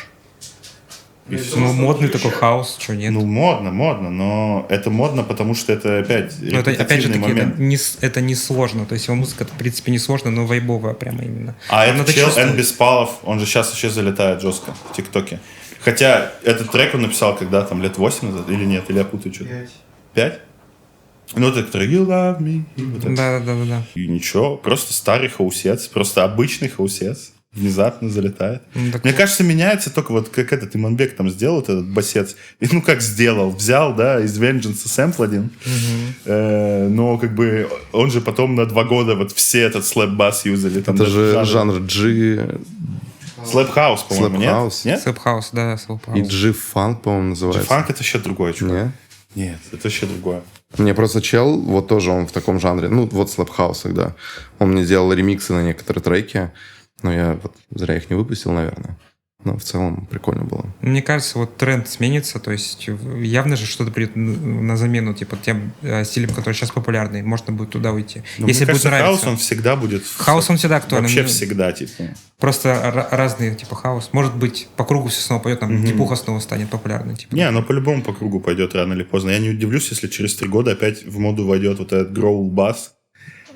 И всё. Ну, модный такой хаос, что нет. Ну, модно, но это модно, потому что это опять Но это, опять же репетитивный таки, момент. это не сложно. То есть его музыка, в принципе, не сложная, но вайбовая прямо именно. А Там этот надо чел чувствовать. Н. Беспалов, он же сейчас еще залетает жестко в ТикТоке. Хотя этот трек он написал когда там лет 8 назад, или нет, или я путаю что-то. 5? Ну, это который You Love Me. И вот это. Да. И ничего, просто старый хаусец, просто обычный хаусец. Внезапно залетает. Ну, так Мне вот. кажется, меняется только вот как этот Иманбек там сделал, вот этот басец. И, ну, как сделал. Взял, да, из Vengeance сэмпл один. Но как бы он же потом на 2 года вот все этот слэп-бас юзали. Там Это даже же жанр G... Слэп-хаус, по-моему, нет? Слэп-хаус. Нет? Слэп-хаус, да, слэп-хаус. И G-фанк, по-моему, называется. Фанк это еще другое, чувак. Не? Нет, это вообще другое. Мне просто чел, вот тоже он в таком жанре, ну, вот слэп-хаусах, да. Он мне делал ремиксы на некоторые треки, но я вот зря их не выпустил, наверное. Но в целом прикольно было. Мне кажется, вот тренд сменится, то есть явно же что-то придет на замену, типа тем стилям, которые сейчас популярны, можно будет туда уйти. Но Если мне будет кажется, нравиться. хаус, он всегда будет... Хаус, он всегда актуален. Вообще Ну, всегда, типа. Просто разные, типа, хаос. Может быть, по кругу все снова пойдет, там, Дипуха снова станет популярной. Типа. Не, оно по-любому по кругу пойдет рано или поздно. Я не удивлюсь, если через 3 года опять в моду войдет вот этот growl bass,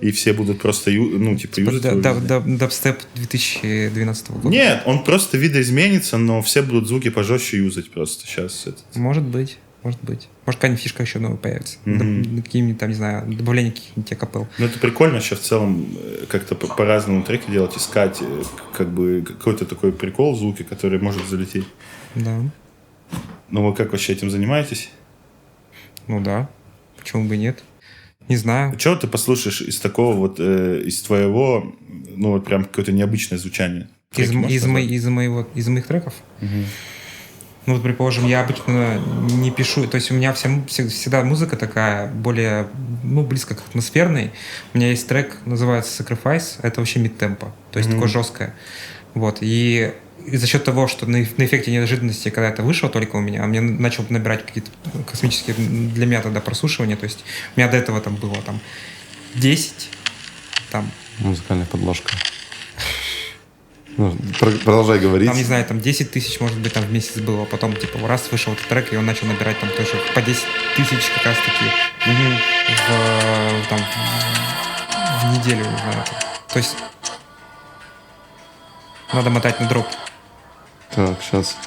и все будут просто, юзать его. Дабстеп 2012 года. Нет, он просто видоизменится, но все будут звуки пожестче юзать просто сейчас. Может быть. Может, какая-нибудь фишка еще новая появится. Какие-нибудь там, не знаю, добавление каких-нибудь акапелл. Ну, это прикольно еще в целом как-то по-разному треки делать, искать как бы какой-то такой прикол в звуке, который может залететь. Да. Ну, вы как вообще этим занимаетесь? Ну да. Почему бы и нет? Не знаю. Чего ты послушаешь из такого вот, из твоего, ну, вот прям какое-то необычное звучание? Из моих треков? Ну, вот, предположим, я обычно не пишу, то есть у меня всегда музыка такая более, ну, близко к атмосферной. У меня есть трек, называется Sacrifice, это вообще мид-темпо, то есть такое жесткое. Вот, и за счет того, что на эффекте неожиданности, когда это вышло только у меня, мне начал набирать какие-то космические для меня тогда прослушивания, то есть у меня до этого там было там 10, там... Музыкальная подложка. Ну, продолжай говорить. Там, не знаю, там 10 тысяч, может быть, там в месяц было. Потом, типа, раз вышел этот трек, и он начал набирать там тоже по 10 тысяч как раз-таки в неделю, не знаю. То есть надо мотать на дроп. Так, сейчас.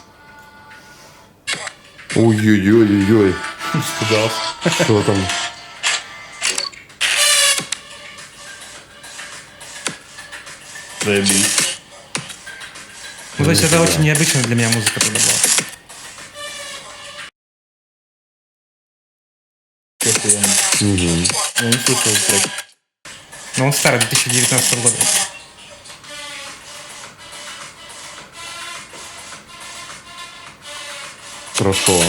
Ой-ой-ой-ой-ой. Испугался. Что там? Заебись. Ну, то есть это очень необычная для меня музыка тогда была. Я не слушал трек. Но он старый, 2019 года. Хорошо.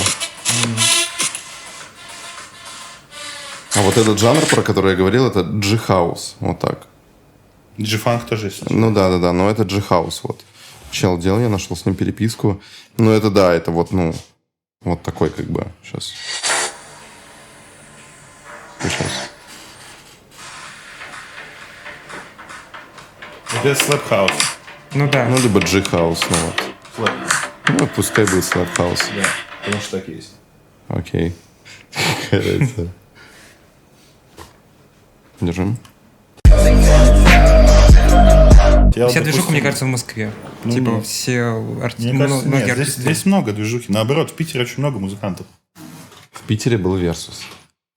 А вот этот жанр, про который я говорил, это G-House. Вот так. G-Funk тоже есть. Ну да, но это G-House. Вот. Чел делал, я нашел с ним переписку. Ну это да, это вот, ну, вот такой как бы. Сейчас. Это Slap House. Ну да. Ну, либо G-House, ну вот. Slap. Ну, пускай будет Slap House. Да, потому что так есть. Окей. Какая разница? Держим. Вся движуха, мне кажется, в Москве. Ну, типа нет. все Мне кажется, многие нет, артисты. здесь много движухи. Наоборот, в Питере очень много музыкантов. В Питере был Versus.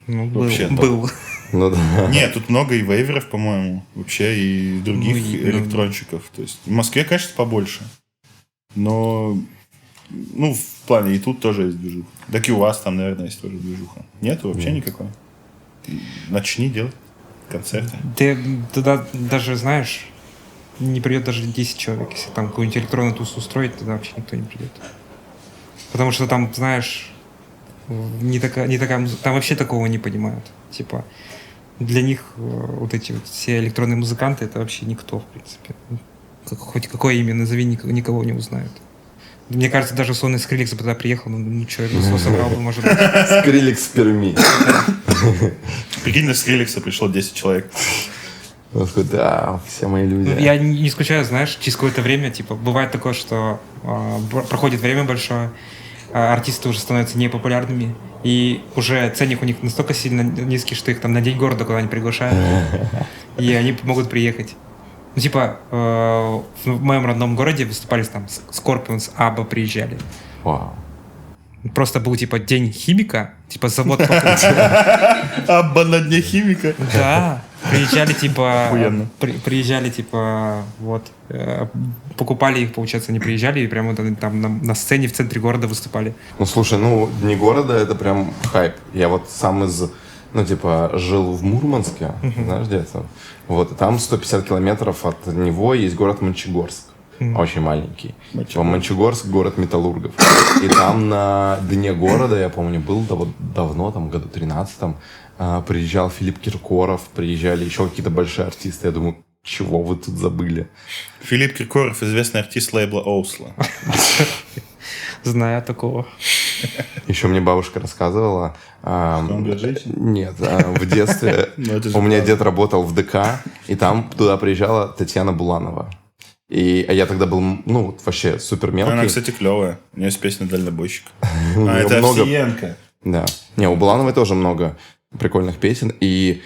Ну, Вообще, был. Ну да. Нет, тут много и вейверов, по-моему, вообще, и других электронщиков. То есть в Москве, конечно, побольше. Но, ну, в плане и тут тоже есть движуха. Так и у вас там, наверное, есть тоже движуха. Нету вообще никакой. Начни делать концерты. Ты туда даже, знаешь, не придет даже 10 человек. Если там какую-нибудь электронную тусу устроить, тогда вообще никто не придет. Потому что там, знаешь, не такая музыка. Там вообще такого не понимают. Типа, для них вот эти вот все электронные музыканты это вообще никто, в принципе. Хоть какое имя назови, никого не узнают. Мне кажется, даже сонный Скриллекс бы туда приехал, ну что, я собрал бы, может быть. Скриллекс в Перми. Прикинь, на Скриллекса пришло 10 человек. Да, все мои люди. Я не исключаю, знаешь, через какое-то время, типа, бывает такое, что проходит время большое, артисты уже становятся непопулярными, и уже ценник у них настолько сильно низкий, что их там на День города куда-нибудь приглашают, и они могут приехать. Ну, типа, в моем родном городе выступали там Scorpions, Абба приезжали. Вау. Просто был, типа, день химика, типа, завод... Абба на дне химика. Да, приезжали, типа... Охуенно. Приезжали, типа, вот... Покупали их, получается, они приезжали и прямо там на сцене в центре города выступали. Ну, слушай, ну, Дни города — это прям хайп. Я вот сам ну, типа, жил в Мурманске, знаешь, где это? Вот, и там 150 километров от него есть город Мончегорск. Очень маленький. Мончегорск — город металлургов. И там на дне города, я помню, был давно, там, году 13-м, приезжал Филипп Киркоров, приезжали еще какие-то большие артисты. Я думаю, чего вы тут забыли? Филипп Киркоров — известный артист лейбла Оусла. Знаю такого. Еще мне бабушка рассказывала... Он бюджете? Нет, в детстве у меня дед работал в ДК, и там туда приезжала Татьяна Буланова. А я тогда был, ну, вот вообще супер мелкий. Она, кстати, клевая. У нее есть песня «Дальнобойщик». А это Овсиенко. Да. Не, у Булановой тоже много прикольных песен. И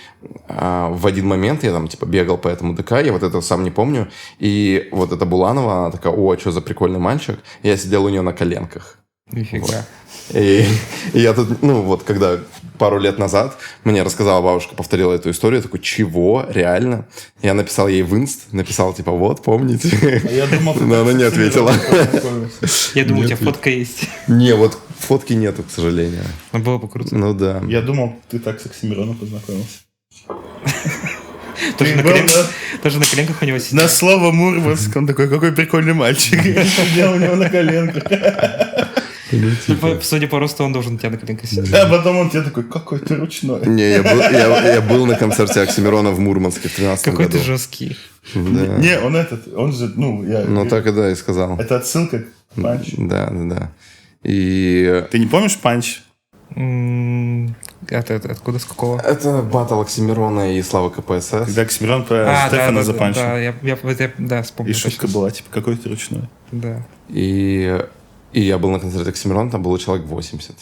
в один момент я там, типа, бегал по этому ДК, я вот этого сам не помню. И вот эта Буланова, она такая: о, что за прикольный мальчик. Я сидел у нее на коленках. Нифига. Вот. И я тут, ну вот, когда пару лет назад мне рассказала бабушка, повторила эту историю, я такой: чего? Реально? Я написал ей в инст, написал, типа, вот, помните? Я думал, но она не ответила. Я думаю, у тебя фотка есть. Не, вот фотки нету, к сожалению. Но было бы круто. Ну да. Я думал, ты так с Оксимироном познакомился. Тоже на коленках у него сидел. На слово Мурманск он такой: какой прикольный мальчик. Я сидел у него на коленках. Судя по росту, он должен у тебя на коленках сидеть. А потом он тебе такой, какой ты ручной. Не, я был на концерте Оксимирона в Мурманске в 13 году. Какой ты жесткий. Да. Не, он же, Ну, так и да, и сказал. Это отсылка к Панч. Да. И... Ты не помнишь Панч? Это откуда, с какого? Это батл Оксимирона и Славы КПСС. Когда Оксимирон про Стефана запанчил. Да, вспомнил. И шутка была, типа, какой ты ручной. Да. И я был на концерте Оксимирона, там было человек 80.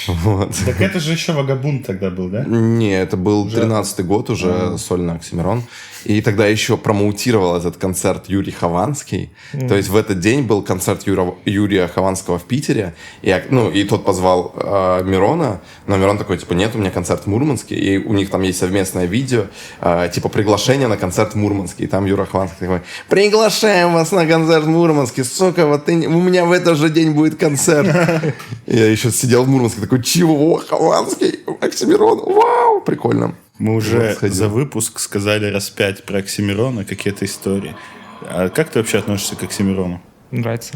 Вот. Так это же еще Вагабунд тогда был, да? Не, это был 13-й год уже, сольный Оксимирон. И тогда еще промоутировал этот концерт Юрий Хованский. То есть в этот день был концерт Юрия Хованского в Питере. И тот позвал Мирона. Но Мирон такой, типа, нет, у меня концерт в Мурманске. И у них там есть совместное видео, типа, приглашение на концерт в Мурманске. И там Юра Хованский такой, приглашаем вас на концерт в Мурманске. Сука, вот у меня в этот же день будет концерт. Я еще сидел в Мурманске, такой, чего? Хованский? Оксимирон? Вау! Прикольно. Мы уже за выпуск сказали раз 5 про Оксимирона, какие-то истории. А как ты вообще относишься к Оксимирону? Нравится.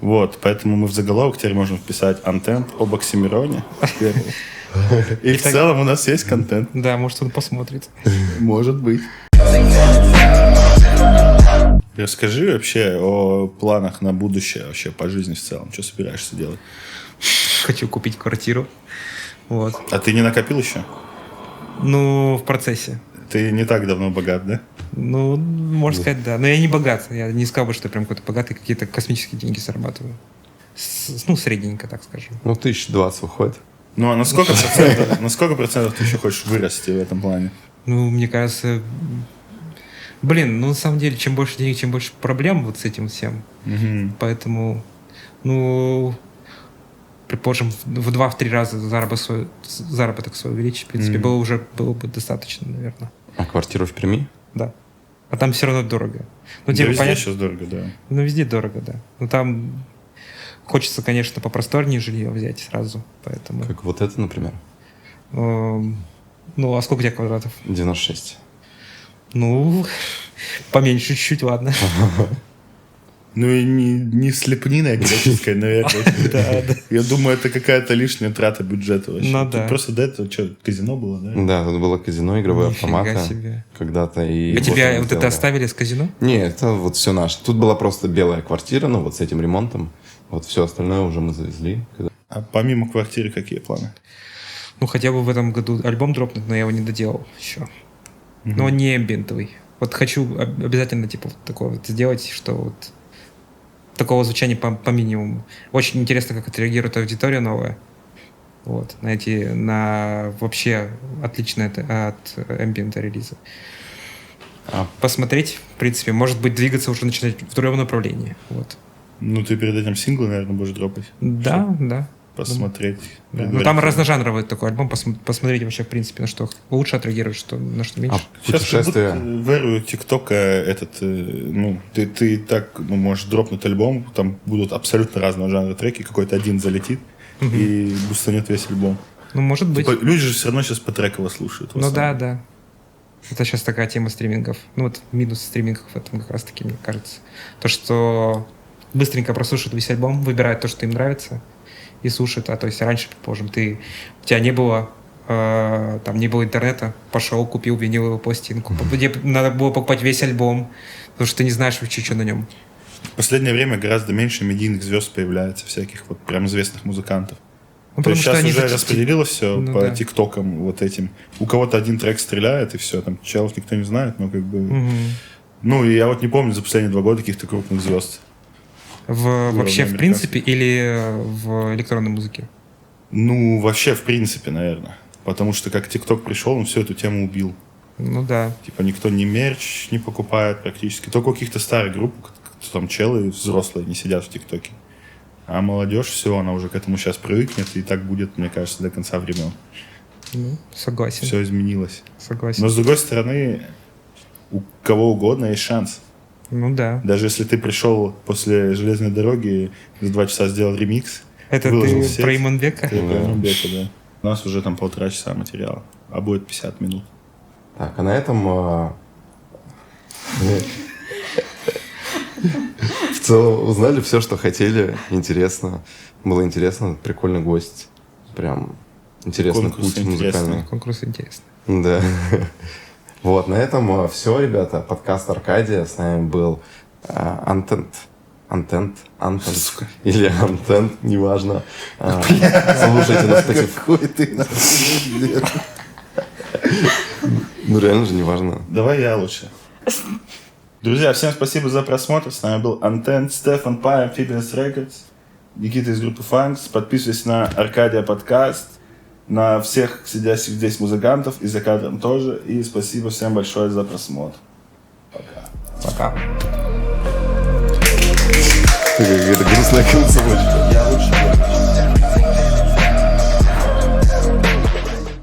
Вот, поэтому мы в заголовок теперь можем вписать «Антент об Оксимироне». И в целом у нас есть контент. Да, может, он посмотрит. Может быть. Расскажи вообще о планах на будущее, вообще по жизни в целом. Что собираешься делать? Хочу купить квартиру. Вот. А ты не накопил еще? Ну, в процессе. Ты не так давно богат, да? Ну, можно сказать, да. Но я не богат. Я не сказал бы, что я прям какой-то богатый, какие-то космические деньги зарабатываю. Средненько, так скажем. Ну, 1020 выходит. Ну, а на сколько процентов ты еще хочешь вырасти в этом плане? Ну, мне кажется... Блин, на самом деле, чем больше денег, чем больше проблем вот с этим всем. Угу. Поэтому, предположим, в 2-3 раза заработок свой увеличить, в принципе, было бы достаточно, наверное. А квартиру в Перми? Да. А там все равно дорого. Ну, да, везде сейчас дорого, да. Ну, везде дорого, да. Но там хочется, конечно, попросторнее жилье взять сразу, поэтому... Как вот это, например? Ну, а сколько у тебя квадратов? 96. Ну, поменьше чуть-чуть, ладно. Ну и не слепнина греческая, наверное. Да. Я думаю, это какая-то лишняя трата бюджета вообще. Ну да. Просто до этого что, казино было, да? Да, тут было казино, игровые Нифига автоматы. себе. Когда-то. И А тебя мы вот это сделали. оставили с казино? Не, это вот все наше. Тут была просто белая квартира, ну вот с этим ремонтом. Вот все остальное уже мы завезли. А помимо квартиры какие планы? Ну, хотя бы в этом году альбом дропнуть, но я его не доделал еще. Но он не эмбиентовый. Вот хочу обязательно, типа, вот такое вот сделать, что вот такого звучания по минимуму. Очень интересно, как отреагирует аудитория новая. Вот, на вообще отличное от эмбиента релиза. Посмотреть, в принципе, может быть, двигаться уже начинать в другом направлении. Вот. Ну, ты перед этим синглы, наверное, будешь дропать. Да, да. Посмотреть. Да. Ну, там разножанровый такой альбом. Посмотреть вообще, в принципе, на что лучше отреагирует, на что меньше. Сейчас Путешествие. в эру ТикТока ты так можешь дропнуть альбом, там будут абсолютно разного жанра треки, какой-то один залетит и бустанет весь альбом. Ну, может быть. Типа, люди же все равно сейчас по треково слушают. Ну да. Это сейчас такая тема стримингов. Ну вот минус стримингов в этом как раз-таки, мне кажется. То, что быстренько прослушают весь альбом, выбирают то, что им нравится, и слушают. А то есть раньше, предположим, у тебя не было там не было интернета, пошел, купил виниловую пластинку. Где надо было покупать весь альбом, потому что ты не знаешь вообще, что на нем. В последнее время гораздо меньше медийных звезд появляется, всяких вот прям известных музыкантов. Ну, То есть сейчас они уже распределилось все по да. тиктокам вот этим. У кого-то один трек стреляет, и все, там челов никто не знает, но как бы... Ну, и я вот не помню за последние 2 года каких-то крупных звезд. Вообще, в принципе, или в электронной музыке? Ну, вообще, в принципе, наверное. Потому что как ТикТок пришел, он всю эту тему убил. Ну да. Типа никто ни мерч не покупает практически. Только у каких-то старых групп, там челы взрослые не сидят в ТикТоке. А молодежь, все, она уже к этому сейчас привыкнет, и так будет, мне кажется, до конца времен. Ну, согласен. Все изменилось. Согласен. Но, с другой стороны, у кого угодно есть шанс. Ну да. Даже если ты пришел после железной дороги, за 2 часа сделал ремикс. Это ты про Иманбека? Про Иманбека, да. У нас уже там 1,5 часа материала, а будет 50 минут. Так, а на этом... В целом узнали все, что хотели. Интересно. Было интересно. Прикольный гость. Прям интересный Конкурс путь музыкальный. Конкурс интересный. Да. Вот, на этом все, ребята. Подкаст Аркадия. С нами был Антент. Или Антент, неважно. Слушайте на Spotify. Какой ты нахуй. Ну реально же неважно. Давай я лучше. Друзья, всем спасибо за просмотр. С нами был Антент, Стефан Пай, Amphibians Records, Никита из группы Фанкс. Подписывайтесь на Аркадия подкаст, на всех сидящих здесь музыкантов и за кадром тоже. И спасибо всем большое за просмотр. Пока. Пока. Это грустная концовочка.